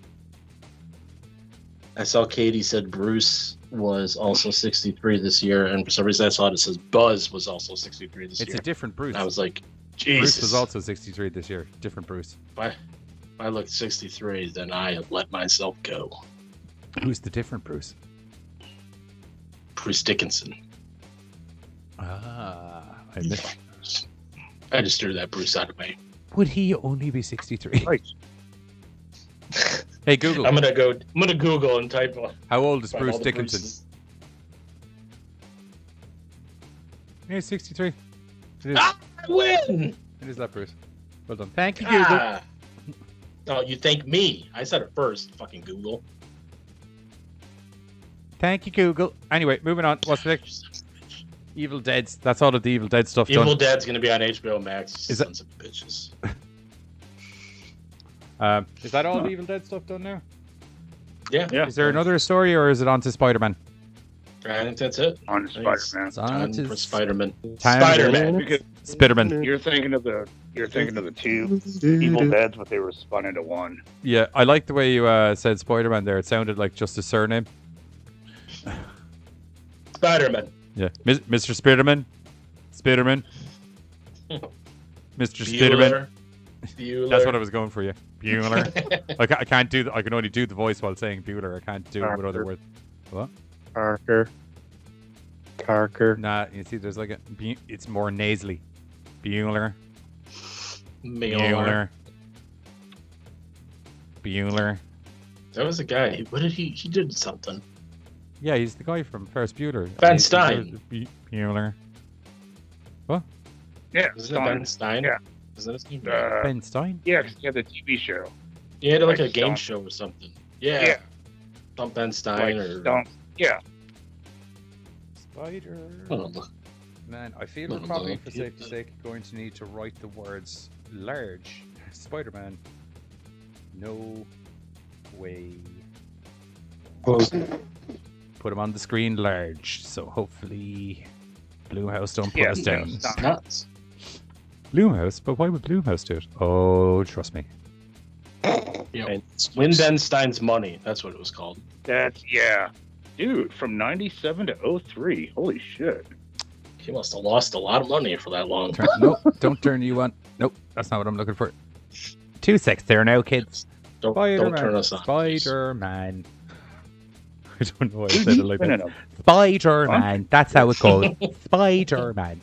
I saw Katie said Bruce was also 63 this year, and for some reason I saw it says Buzz was also 63 this It's year. a different Bruce. And I was like, Jesus. Bruce was also 63 this year. Different Bruce. If I looked 63, then I have let myself go. Who's the different Bruce? Bruce Dickinson. Ah, I missed. I just threw that Bruce out of me. Would he only be 63? Right. Hey Google, I'm gonna Google and type. how old is find Bruce all the Dickinson? Bruces. Yeah, 63. It is. Ah, I win! It is that, Bruce. Well done. Thank you, Google. Ah. Oh, you thank me. I said it first, fucking Google. Thank you, Google. Anyway, moving on. What's next? Evil Dead's. That's all of the Evil Dead stuff Evil done. Dead's gonna be on HBO Max. Is Sons of bitches. Is that all the Evil Dead stuff done now? Yeah. Yeah. Is there another story, or is it on to Spider-Man? I think that's it. On Spider-Man. It's on Time to for Spider-Man. Time- Spider-Man. Because Spiderman. you're thinking of the two Evil Deads, but they were spun into one. Yeah, I like the way you said Spider-Man there. It sounded like just a surname. Spider-Man. Yeah, Mr. Spiderman. Spiderman. Mr. Spiderman. Bueller. That's what I was going for you. Bueller. I can't do. I can only do the voice while saying Bueller. I can't do it with other words. What? Parker. Nah, you see, there's like a. It's more nasally. Bueller. Bueller. Bueller. That was a guy. What did he? He did something. Yeah, he's the guy from Ferris Bueller. Ben Stine. Bueller. Yeah, Isn't it Ben Stine? Yeah. Isn't that his name? Ben Stine? Yeah, 'cause he had the TV show. He had like a Like game Stomp. show or something. Yeah. Yeah. Some Ben Stein Like or Stomp. Yeah. Spider. I don't know. Man, I feel we're probably, for safety's sake, going to need to write the words large. Spider-Man. No way. Close. Put him on the screen large, so hopefully Bloomhouse don't put Yeah, us down. It's nuts. Bloomhouse? But why would Bloomhouse do it? Oh, trust me. Yeah. Win Ben Stein's money. That's what it was called. Yeah. Dude, from 97 to 03. Holy shit. He must have lost a lot of money for that long. Nope, don't turn you on. Nope, that's not what I'm looking for. 2 secs there now, kids. Don't turn us on. please. Spider-Man. I don't know why I said it like No, that. no. Spider-Man. That's how it's called. Spider-Man.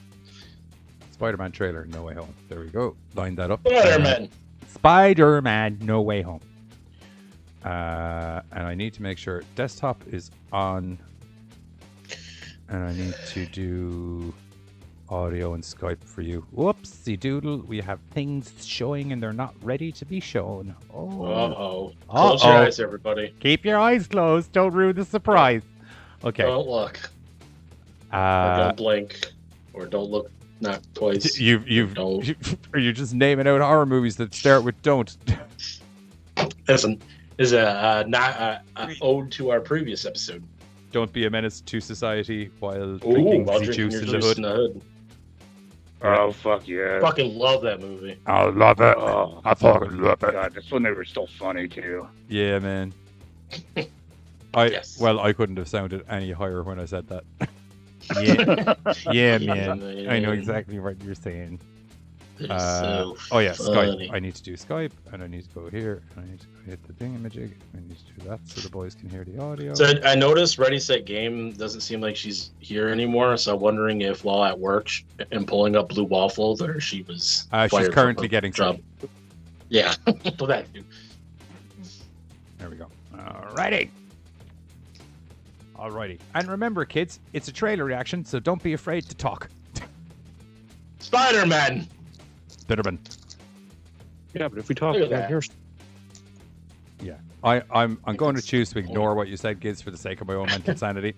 Spider-Man trailer, No Way Home. There we go. Line that up. Spider-Man. Spider-Man, No Way Home. And I need to make sure desktop is on. And I need to do audio and Skype for you. Whoopsie doodle. We have things showing and they're not ready to be shown. Oh. Uh-oh. Close your eyes, everybody. Keep your eyes closed. Don't ruin the surprise. Okay. Don't look. Or don't blink. Or don't look not twice. Don't. Are you just naming out horror movies that start with don't? Listen, is a ode to our previous episode. Don't be a menace to society while drinking while fizzy drinking juice your in the juice hood. in the hood. Oh, fuck yeah. Fucking love that movie. I love it. Oh, I fucking love it. God, this one they were still funny, too. Yeah, man. Yes. Well, I couldn't have sounded any higher when I said that. Yeah, man. I know exactly what you're saying. They're so Oh yeah, funny. Skype. I need to do Skype, and I need to go here. And I need to hit the thingamajig. I need to do that so the boys can hear the audio. So I noticed Ready Set Game doesn't seem like she's here anymore. So I'm wondering if while at work and pulling up Blue Waffle, there she was. She's fired currently from her getting job. Yeah, well, that too. There we go. Alrighty. And remember, kids, it's a trailer reaction, so don't be afraid to talk. Spider-Man. Spiderman. Yeah, but if we talk Look at down that. here, Yeah. I'm going to choose to ignore what you said, kids, for the sake of my own mental sanity.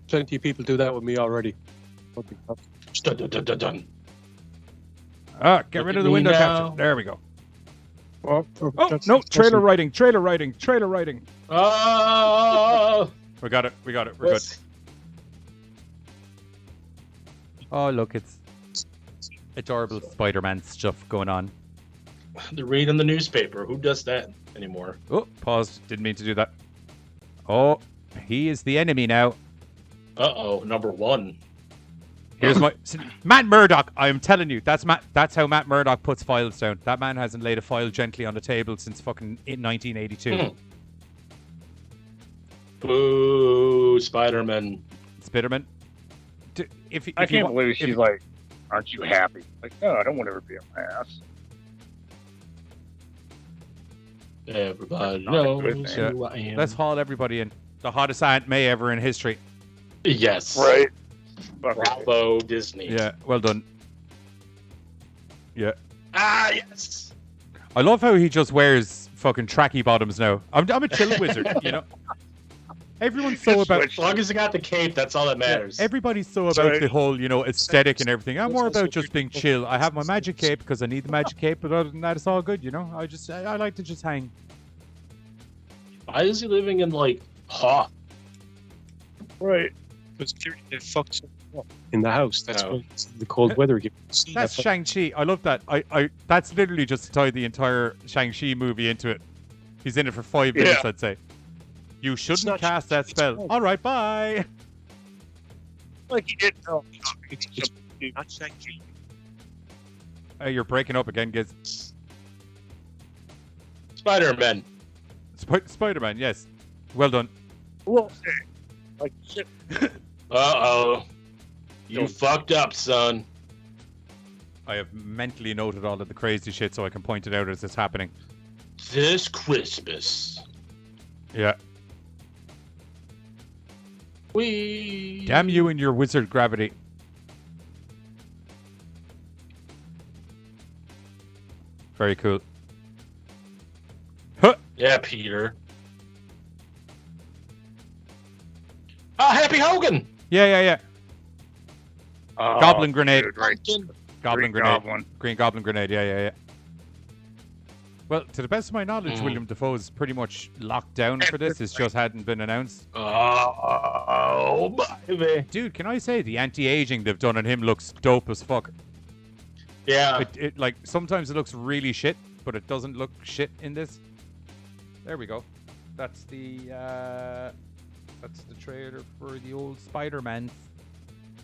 plenty of people do that with me already. Dun. Get Look rid at of the me window now. capture. There we go. Oh, Oh, no, trailer writing. Oh. We got it. We're good. Oh, look, it's adorable Spider-Man stuff going on. They're reading the newspaper. Who does that anymore? Oh, paused. Didn't mean to do that. Oh, he is the enemy now. Uh-oh, number one. Here's Matt Murdock. I am telling you, that's how Matt Murdock puts files down. That man hasn't laid a file gently on the table since fucking 1982. Boo, Spider-Man. Spiderman. I can't believe she's like, aren't you happy? Like, no, I don't want her to be a ass. Everybody Not a knows good who I am. Let's haul everybody in. The hottest Aunt May ever in history. Yes. Right. Fuck it. Bravo, Disney. Yeah, well done. Yeah. Ah, yes. I love how he just wears fucking tracky bottoms now. I'm a chill wizard, you know. Everyone's so about. As long as he got the cape, that's all that matters. Everybody's so about the whole, you know, aesthetic and everything. I'm more about just being chill. I have my magic cape because I need the magic cape, but other than that, it's all good, you know. I like to just hang. Why is he living in like Hoth? Right. Because clearly they fucked something up in the house. That's Oh. why it's the cold weather. See That's that Shang-Chi. I love that. I that's literally just to tie the entire Shang-Chi movie into it. He's in it for 5 minutes, I'd say. You shouldn't not cast that Shang-Chi, spell. it's All right, bye. Like he didn't know. it's not Shang-Chi. You're breaking up again, Giz. Spider-Man. Spider-Man, yes. Well done. Well, like shit. Uh-oh. You Don't- fucked up, son. I have mentally noted all of the crazy shit so I can point it out as it's happening. This Christmas. Yeah. We. Damn you and your wizard gravity. Very cool. Huh. Yeah, Peter. Ah, Happy Hogan. Yeah. Oh, Goblin grenade. dude, right. Goblin Green grenade. Goblin. Green Goblin grenade, yeah. Well, to the best of my knowledge, William Dafoe's pretty much locked down for this. It just hadn't been announced. Oh, baby. Dude, can I say the anti-aging they've done on him looks dope as fuck. Yeah. It like sometimes it looks really shit, but it doesn't look shit in this. There we go. That's the trailer for the old Spider-Man.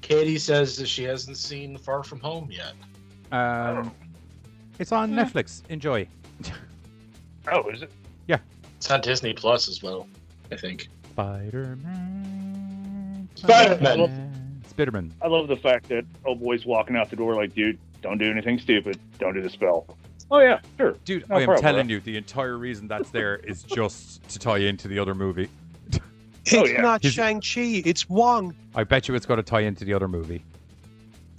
Katie says that she hasn't seen Far From Home yet. It's on Netflix. Enjoy. Oh, is it? It's on Disney Plus as well, I think. Spider-Man. Spider-Man. I love the fact that old boy's walking out the door like, dude, don't do anything stupid. Don't do the spell. Oh, yeah, sure. Dude, No I am problem, telling bro. you, the entire reason that's there is just to tie into the other movie. It's yeah. not He's- Shang-Chi. It's Wong. I bet you it's got to tie into the other movie.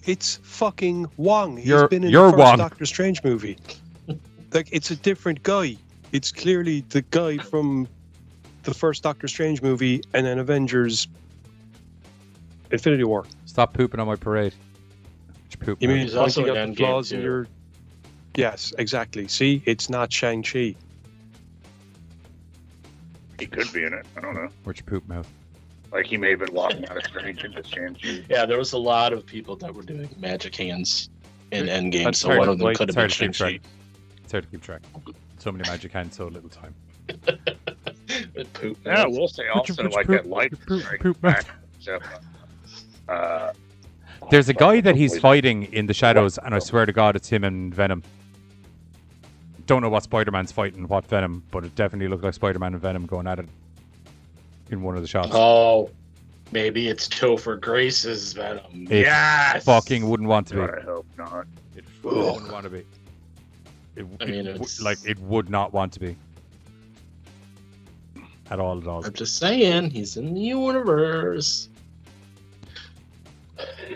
It's fucking Wong. He's You're- been in you're the first Wong. Doctor Strange movie. Like, it's a different guy. It's clearly the guy from the first Doctor Strange movie and then Avengers Infinity War. Stop pooping on my parade. Which poop You mean He's also pointing in out the Endgame, flaws in too. your... Yes, exactly. See, it's not Shang-Chi. He could be in it. I don't know. Where's your poop mouth? Like, he may have been walking out of Strange into Shang-Chi. Yeah, there was a lot of people that were doing magic hands in Endgame, That's so hard one to of them wait. could It's have hard been to keep Shang-Chi. track. It's hard to keep track. So many magic hands, so little time. With poop. Yeah, we'll say also, like, that light strike poop back. So, There's a guy that he's fighting in the shadows, and I swear to God, it's him and Venom. Don't know what Spider-Man's fighting, what Venom, but it definitely looked like Spider-Man and Venom going at it in one of the shots. Oh, maybe it's Topher Grace's Venom. It Yes! fucking wouldn't want to God, be. I hope not. It wouldn't want to be. I mean, it's- like it would not want to be. At all. I'm just saying, he's in the universe.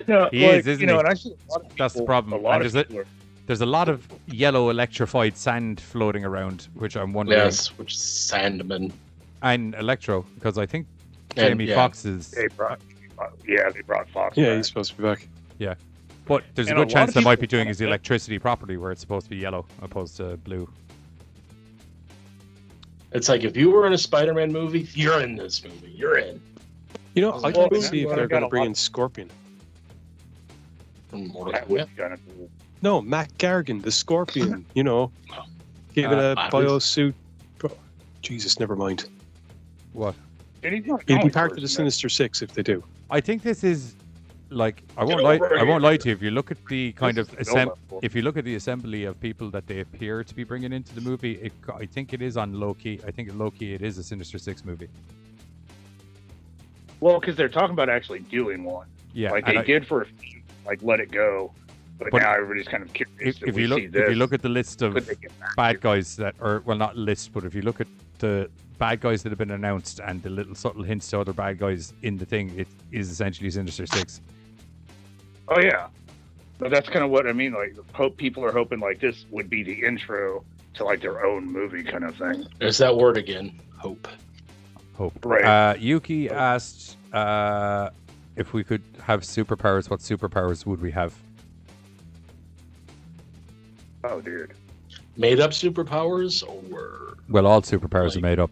No, He is, isn't you know, he? and I see a lot of That's the people- problem. A lot And of there's people are- There's a lot of yellow electrified sand floating around, which I'm wondering. Yes, which is Sandman. And Electro, because I think And, Jamie yeah. Foxx is. they brought Fox Yeah, back. he's supposed to be back. But there's a And a good lot chance of they might people be doing kinda his the think- electricity property where it's supposed to be yellow opposed to blue. It's like if you were in a Spider-Man movie, you're in this movie. You're in. You know, I Well, can see if well, they're got going a to bring lot- in Scorpion. From Mortal That Kombat. would be kind of cool. No, Matt Gargan, the Scorpion, you know. Give it a I biosuit. Jesus, never mind. What? And he's not He'll be comic part of the person, Sinister Six if they do. I think this is like I Get won't lie. over I won't here. lie to you. If you look at the kind This of is the build-up for it. if you look at the assembly of people that they appear to be bringing into the movie, I think it is on low key. I think low key it is a Sinister Six movie. Well, because they're talking about actually doing one. Yeah, Like and they I- did for a few, like Let It Go, but But now everybody's kind of curious. if you look at the list of could they get back bad to- guys that are well not list, but if you look at the bad guys that have been announced and the little subtle hints to other bad guys in the thing, it is essentially Sinister Six. Oh yeah, but that's kind of what I mean. Like, people are hoping like this would be the intro to like their own movie kind of thing. There's that word again. Hope. Right. Yuki asked if we could have superpowers. What superpowers would we have? Oh, dude. Made up superpowers or Well, all superpowers are made up,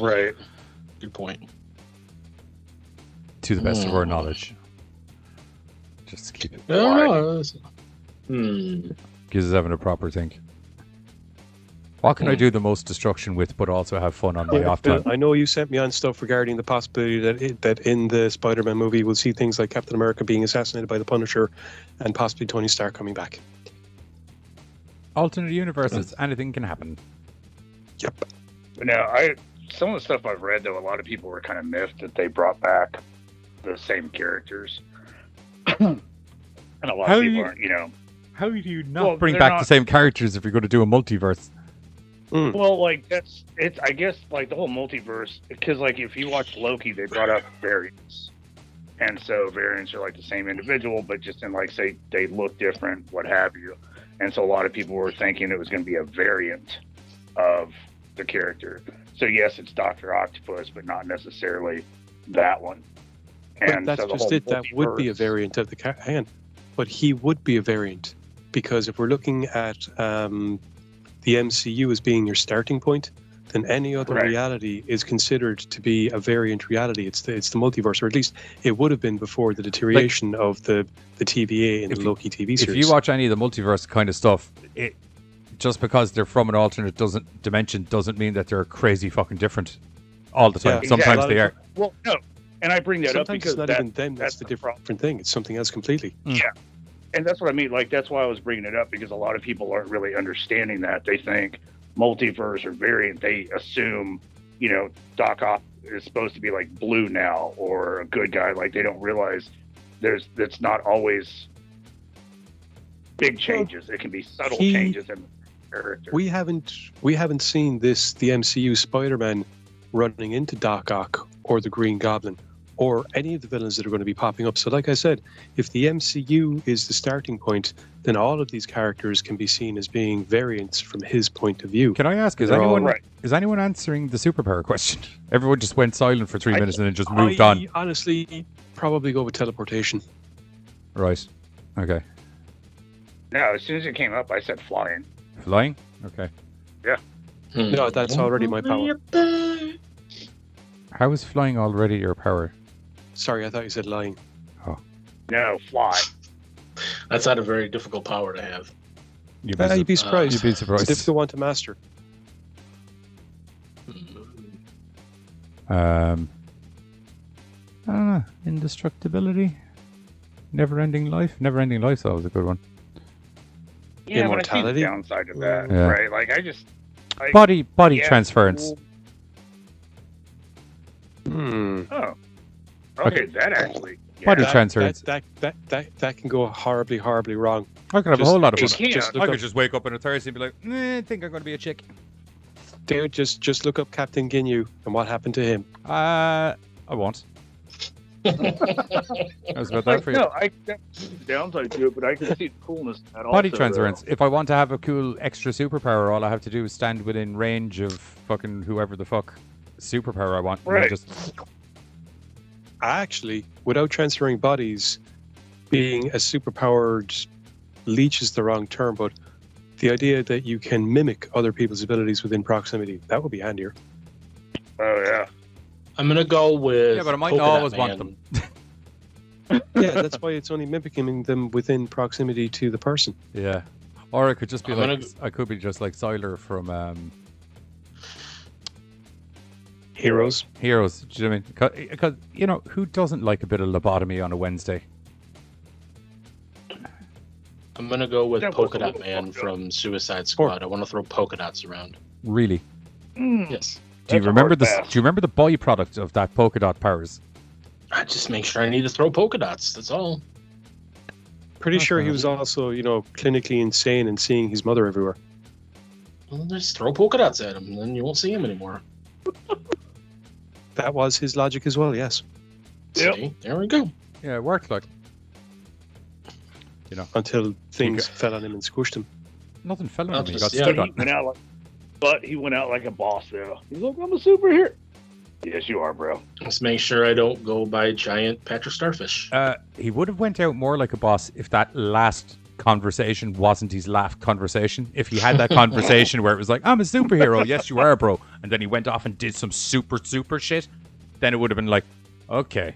Right. Good point. to the best of our knowledge. Just keep it. Gives us having a proper think. What can I do the most destruction with, but also have fun on my off time? I know you sent me on stuff regarding the possibility that in the Spider-Man movie we'll see things like Captain America being assassinated by the Punisher, and possibly Tony Stark coming back. Alternate universes, anything can happen. Yep. Now, some of the stuff I've read, though, a lot of people were kind of miffed that they brought back the same characters, and a lot of people aren't. How do you not bring back the same characters if you're going to do a multiverse? Well, like it's. I guess like the whole multiverse, because like if you watch Loki, they brought up variants, and so variants are like the same individual, but just in like say they look different, what have you, and so a lot of people were thinking it was going to be a variant of the character. So yes, it's Dr. Octopus, but not necessarily that one. And But that's so the just whole it. That would be a multiverse- variant of the hang on. But he would be a variant, because if we're looking at the MCU as being your starting point, then any other Right. reality is considered to be a variant reality. It's the multiverse, or at least it would have been before the deterioration of the TVA in the Loki TV series. If you watch any of the multiverse kind of stuff, it just because they're from an alternate dimension doesn't mean that they're crazy fucking different all the time. Yeah, Sometimes exactly. they are. Well, no, and I bring that up Sometimes because it's not even them. That's the different thing. It's something else completely. Yeah. And that's what I mean. Like, that's why I was bringing it up, because a lot of people aren't really understanding that. They think multiverse or variant, they assume, Doc Ock is supposed to be like blue now or a good guy. Like, they don't realize that's not always big changes. It can be subtle changes in the character. We haven't seen the MCU Spider-Man running into Doc Ock or the Green Goblin or any of the villains that are going to be popping up. So like I said, if the MCU is the starting point, then all of these characters can be seen as being variants from his point of view. Can I ask, is They're all- anyone answering the superpower question? Everyone just went silent for 3 minutes and then just moved on. Honestly, probably go with teleportation. Right. Okay. No, as soon as it came up, I said flying. Flying? Okay. Yeah. No, that's already my power. How is flying already your power? Sorry, I thought you said lying. No, fly. That's not a very difficult power to have. You'd You'd be surprised. You'd be surprised. It's a difficult one to master. I don't know. Indestructibility? Never-ending life? Never-ending life, that was a good one. Yeah, but I see the Immortality? downside of that, Yeah. right? Like, I just... Like, Body yeah, transference. Oh. Okay, that actually... Yeah. Body transference. That can go horribly, horribly wrong. I could have a Just- whole lot of It fun. can. Just look I could up, just wake up on a Thursday and be like, I think I'm going to be a chick. dude, just look up Captain Ginyu and what happened to him. I won't. How's about that for you? No, I can see the downside to it, but I can see the coolness in that Body also, transference. If I want to have a cool extra superpower, all I have to do is stand within range of fucking whoever the fuck superpower I want. And I Right. just Actually, without transferring bodies, being a superpowered leech is the wrong term, but the idea that you can mimic other people's abilities within proximity, that would be handier. Oh, yeah. I'm gonna go with. Yeah, but I might Polka not Dot always want Man. them. Yeah, that's why it's only mimicking them within proximity to the person. Yeah. Or I could just be I'm like, gonna- I could be just like Siler from Heroes. Heroes. Do you know what I mean? Because, who doesn't like a bit of lobotomy on a Wednesday? I'm gonna go with That Polka was a Dot little Man fucked up. from Suicide Squad. I want to throw polka dots around. Really? Yes. Do you That's a remember hard the pass. Do you remember the byproduct of that polka dot powers? I just make sure I need to throw polka dots. That's all. Pretty sure he Okay. was also, clinically insane and seeing his mother everywhere. Well, just throw polka dots at him, and then you won't see him anymore. That was his logic as well, yes. Yep. See? There we go. Yeah, it worked like. You know, until things fell on him and squished him. nothing fell on I'll him. He just- got yeah, stood He on. went out he went out like a boss though. He's like, I'm a superhero. Yes, you are, bro. Let's make sure I don't go buy giant Patrick Starfish. He would have went out more like a boss if that last conversation wasn't his last conversation. If he had that conversation where it was like, I'm a superhero, yes you are, bro, and then he went off and did some super shit, then it would have been like, okay,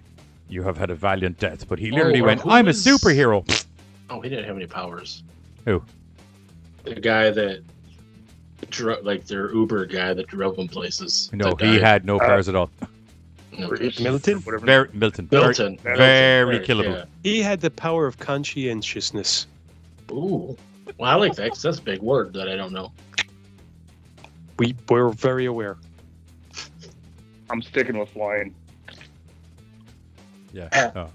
you have had a valiant death. But he literally or went, who I'm a was- superhero. Oh, he didn't have any powers. Who? The guy that, like their Uber guy that drove them places. No, that he died. had no powers at all. Okay. Milton? Whatever. Very Milton. Milton. Very Right, killable. He had the power of conscientiousness. yeah. Ooh. Well, I like that 'cause that's a big word that I don't know. We're very aware. I'm sticking with flying. Yeah. Oh.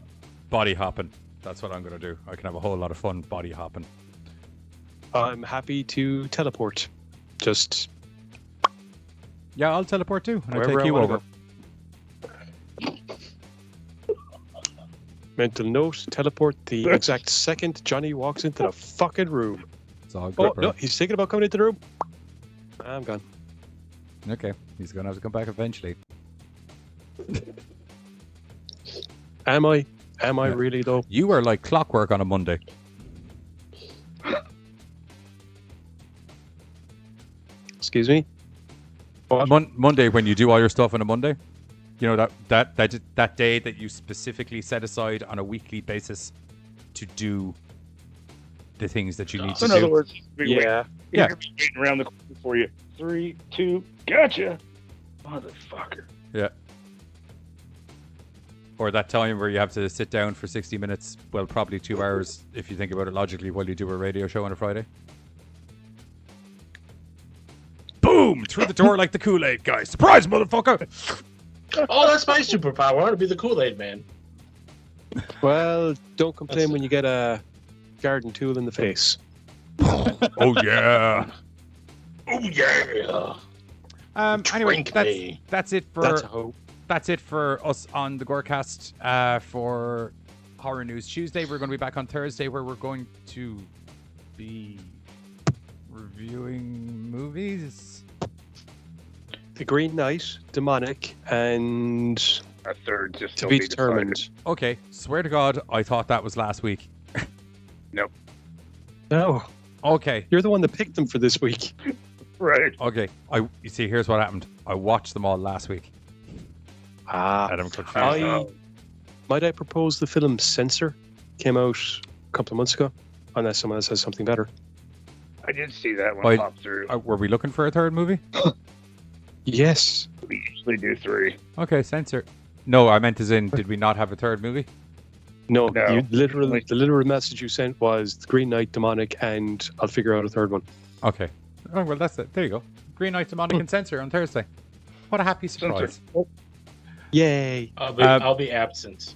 Body hopping. That's what I'm going to do. I can have a whole lot of fun body hopping. I'm happy to teleport. Just Yeah, I'll teleport too. And I'll wherever take I you wanna over. go. Mental note, teleport the exact second Johnny walks into the fucking room. It's all good, Oh, bro. no, he's thinking about coming into the room. I'm gone. Okay. He's going to have to come back eventually. Am I? Am I Yeah. really, though? You are like clockwork on a Monday. Excuse me? Monday, when you do all your stuff on a Monday, you know that day that you specifically set aside on a weekly basis to do the things that you need to In other do. words, he's gonna be waiting- Yeah. he's gonna be waiting around the corner for you. 3, 2, gotcha, motherfucker. Yeah. Or that time where you have to sit down for 60 minutes, well, probably 2 hours if you think about it logically, while you do a radio show on a Friday. Boom! Through the door like the Kool-Aid guy. Surprise, motherfucker! Oh, that's my superpower. I want to be the Kool-Aid man. Well, don't complain when you get a garden tool in the face. Oh, yeah. Oh yeah. Anyway, Drink that's me. that's it for That's a hope. that's it for us on the GoreCast for Horror News Tuesday. We're going to be back on Thursday where we're going to be reviewing movies. The Green Knight, Demonic, and A third just To don't Be decided. Determined. Okay, swear to God, I thought that was last week. No, Okay, you're the one that picked them for this week. Right. okay. You see, here's what happened. I watched them all last week. Ah, And I'm confused. might I propose the film Censor? Came out a couple of months ago, unless someone else has something better. I did see that one Why- pop through. Were we looking for a third movie? Yes. We usually do 3. Okay, censor. No, I meant as in, did we not have a third movie? No, No. the literal message you sent was the Green Knight, Demonic, and I'll figure out a third one. Okay. Oh, well, that's it. There you go. Green Knight, Demonic, and Censor on Thursday. What a happy surprise. Yay! I'll be absent.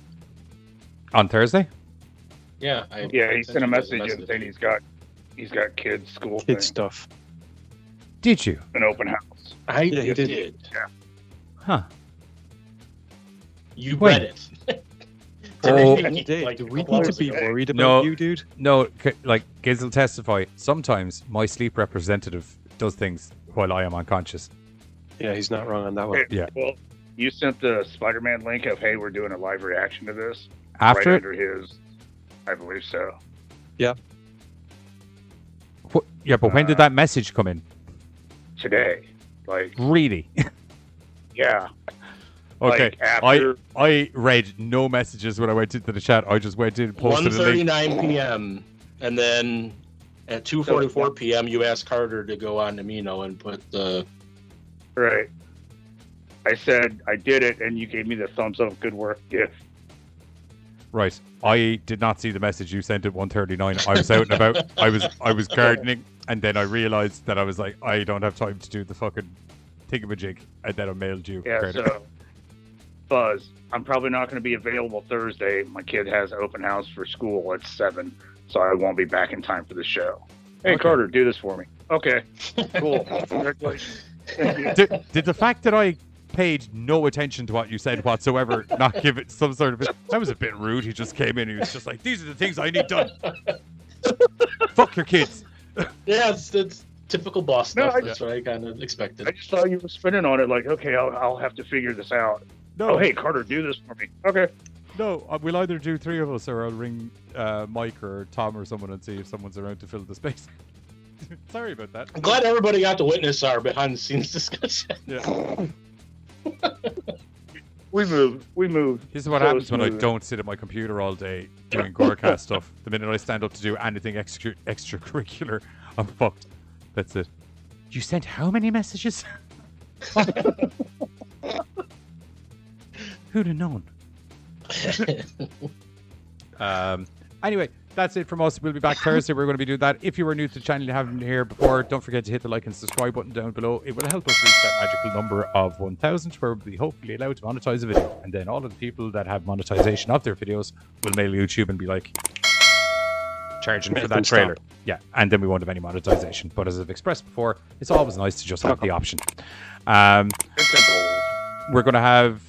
On Thursday? Yeah. Yeah, he sent a you guys message in saying he's got kids school Kid thing, stuff. Did you? an open house. I Yeah, he did. did. Huh. You When? read it. Oh. Dave, Like do a we couple need to hours be ago. worried about No. you, dude? No, like, Giz will testify. Sometimes my sleep representative does things while I am unconscious. Yeah, he's not wrong on that one. Hey, Yeah. Well, you sent the Spider-Man link of, hey, we're doing a live reaction to this. After right it? under his, I believe so. Yeah, but when did that message come in? Today. Like, Really? yeah. Okay. Like after, I read no messages when I went into the chat. I just went in and posted a link. 1:39 p.m. And then at 2:44 p.m. you asked Carter to go on to Mino and put the. right. I said, I did it, and you gave me the thumbs up, good work gift. Right. I did not see the message you sent at 1:39. I was out and about. I was gardening, and then I realized that I was like, I don't have time to do the fucking thingamajig, and then I mailed you. Yeah, credit. so, Buzz, I'm probably not going to be available Thursday. My kid has open house for school at 7, so I won't be back in time for the show. Hey, Okay. Carter, do this for me. Okay, cool. Congratulations. Thank you. Did the fact that I paid no attention to what you said whatsoever not give it some sort of... That was a bit rude. He just came in and he was just like, these are the things I need done. Fuck your kids. Yeah, it's typical boss No, stuff. That's what I kind of expected. I just saw you were spinning on it. Like, okay, I'll have to figure this out. No, Oh, hey, Carter, do this for me. Okay. no. We'll either do 3 of us, or I'll ring Mike or Tom or someone and see if someone's around to fill the space. Sorry about that. I'm glad everybody got to witness our behind-the-scenes discussion. Yeah. We moved. This is what So happens when I smooth. don't sit at my computer all day doing GoreCast stuff. The minute I stand up to do anything extracurricular, I'm fucked. That's it. You sent how many messages? Who'd have known? Anyway, that's it from us. We'll be back Thursday. We're going to be doing that. If you were new to the channel and you haven't been here before, don't forget to hit the like and subscribe button down below. It will help us reach that magical number of 1,000, where we'll be hopefully allowed to monetize a video. And then all of the people that have monetization of their videos will mail YouTube and be like, charging for that trailer. Yeah, and then we won't have any monetization. But as I've expressed before, it's always nice to just have the option. We're going to have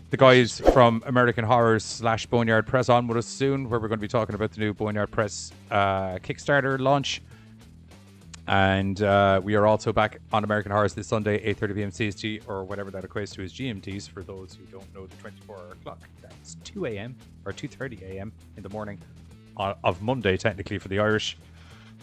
the guys from American Horrors / Boneyard Press on with us soon, where we're going to be talking about the new Boneyard Press Kickstarter launch. And we are also back on American Horrors this Sunday, 8:30 p.m. CST, or whatever that equates to as GMTs, for those who don't know the 24-hour clock. That's 2 a.m. or 2:30 a.m. in the morning of Monday, technically, for the Irish.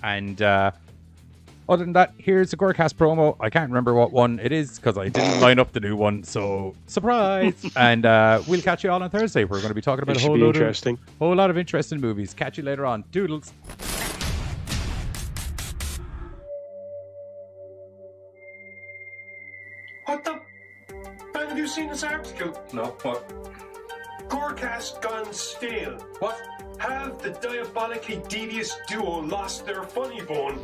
And other than that, here's the GoreCast promo. I can't remember what one it is because I didn't line up the new one, so surprise! And we'll catch you all on Thursday. We're going to be talking about a whole lot of interesting movies. Catch you later on. Doodles. What the? Have you seen this article? No, what? GoreCast gone stale. What? Have the diabolically devious duo lost their funny bone?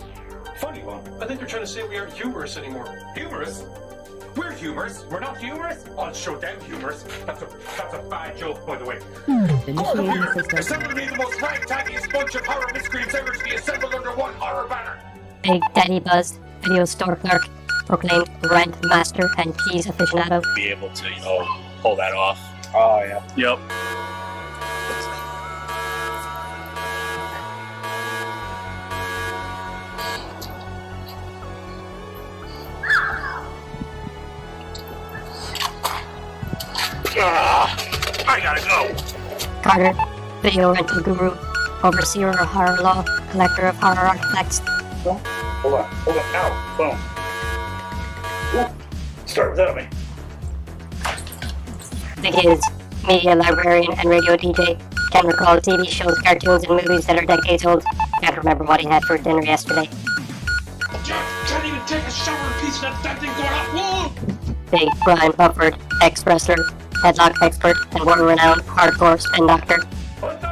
Funny bone? I think they're trying to say we aren't humorous anymore. Humorous? We're humorous. We're not humorous? I'll show them humorous. That's a bad joke, by the way. Initiating system. Assemble me the most ragtaggiest bunch of horror miscreants ever to be assembled under one horror banner. Big Daddy Buzz, video store clerk, proclaimed rent master and keys aficionado. Be able to, pull that off. Oh, yeah. Yep. I gotta go. Carter, video rental guru, overseer of horror law, collector of horror artifacts. Hold on. Now, boom. Start without me. The Kids, media librarian and radio DJ, can recall TV shows, cartoons, and movies that are decades old. Can't remember what he had for dinner yesterday. Jack, can't even take a shower in peace. That thing going off. Whoa! Big Brian Bufford, ex-wrestler, headlock expert, and world-renowned hardcore spin doctor. What the?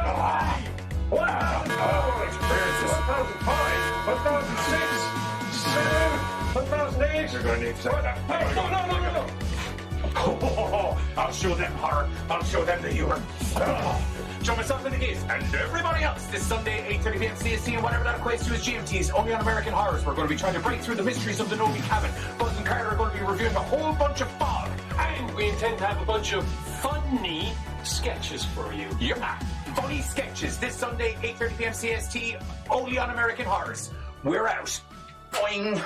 Wow! Oh, experiences. 1005, 1006, 1008. You're going to need to take that. Hey, no. Oh, I'll show them horror. I'll show them the humor. Show myself in the gaze and everybody else this Sunday, 8:30 p.m. CST, and whatever that equates to as GMTs, only on American Horrors. We're going to be trying to break through the mysteries of the Novi cabin. Buzz and Carter are going to be reviewing a whole bunch of fog, and we intend to have a bunch of funny sketches for you. Yeah, funny sketches this Sunday, 8:30 p.m. CST, only on American Horrors. We're out. Boing.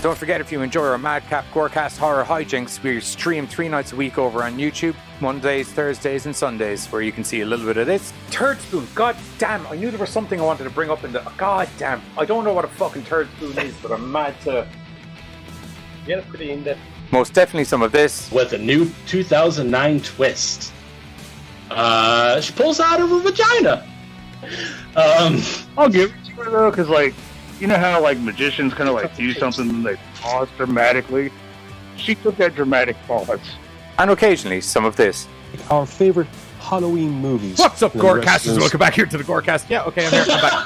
Don't forget, if you enjoy our Madcap GoreCast horror hijinks, we stream 3 nights a week over on YouTube, Mondays, Thursdays, and Sundays, where you can see a little bit of this. Turd spoon, god damn, I knew there was something I wanted to bring up in the... God damn, I don't know what a fucking turd spoon is, but I'm mad to... Yeah, pretty in-depth. Most definitely some of this. With a new 2009 twist. She pulls out of her vagina. I'll give it to her, though, because, you know how, magicians kind of, do something and they pause dramatically? She took that dramatic pause. And occasionally, some of this. Our favorite Halloween movies. What's up, GoreCasters? Welcome back here to the GoreCast. Yeah, okay, I'm here. I'm back.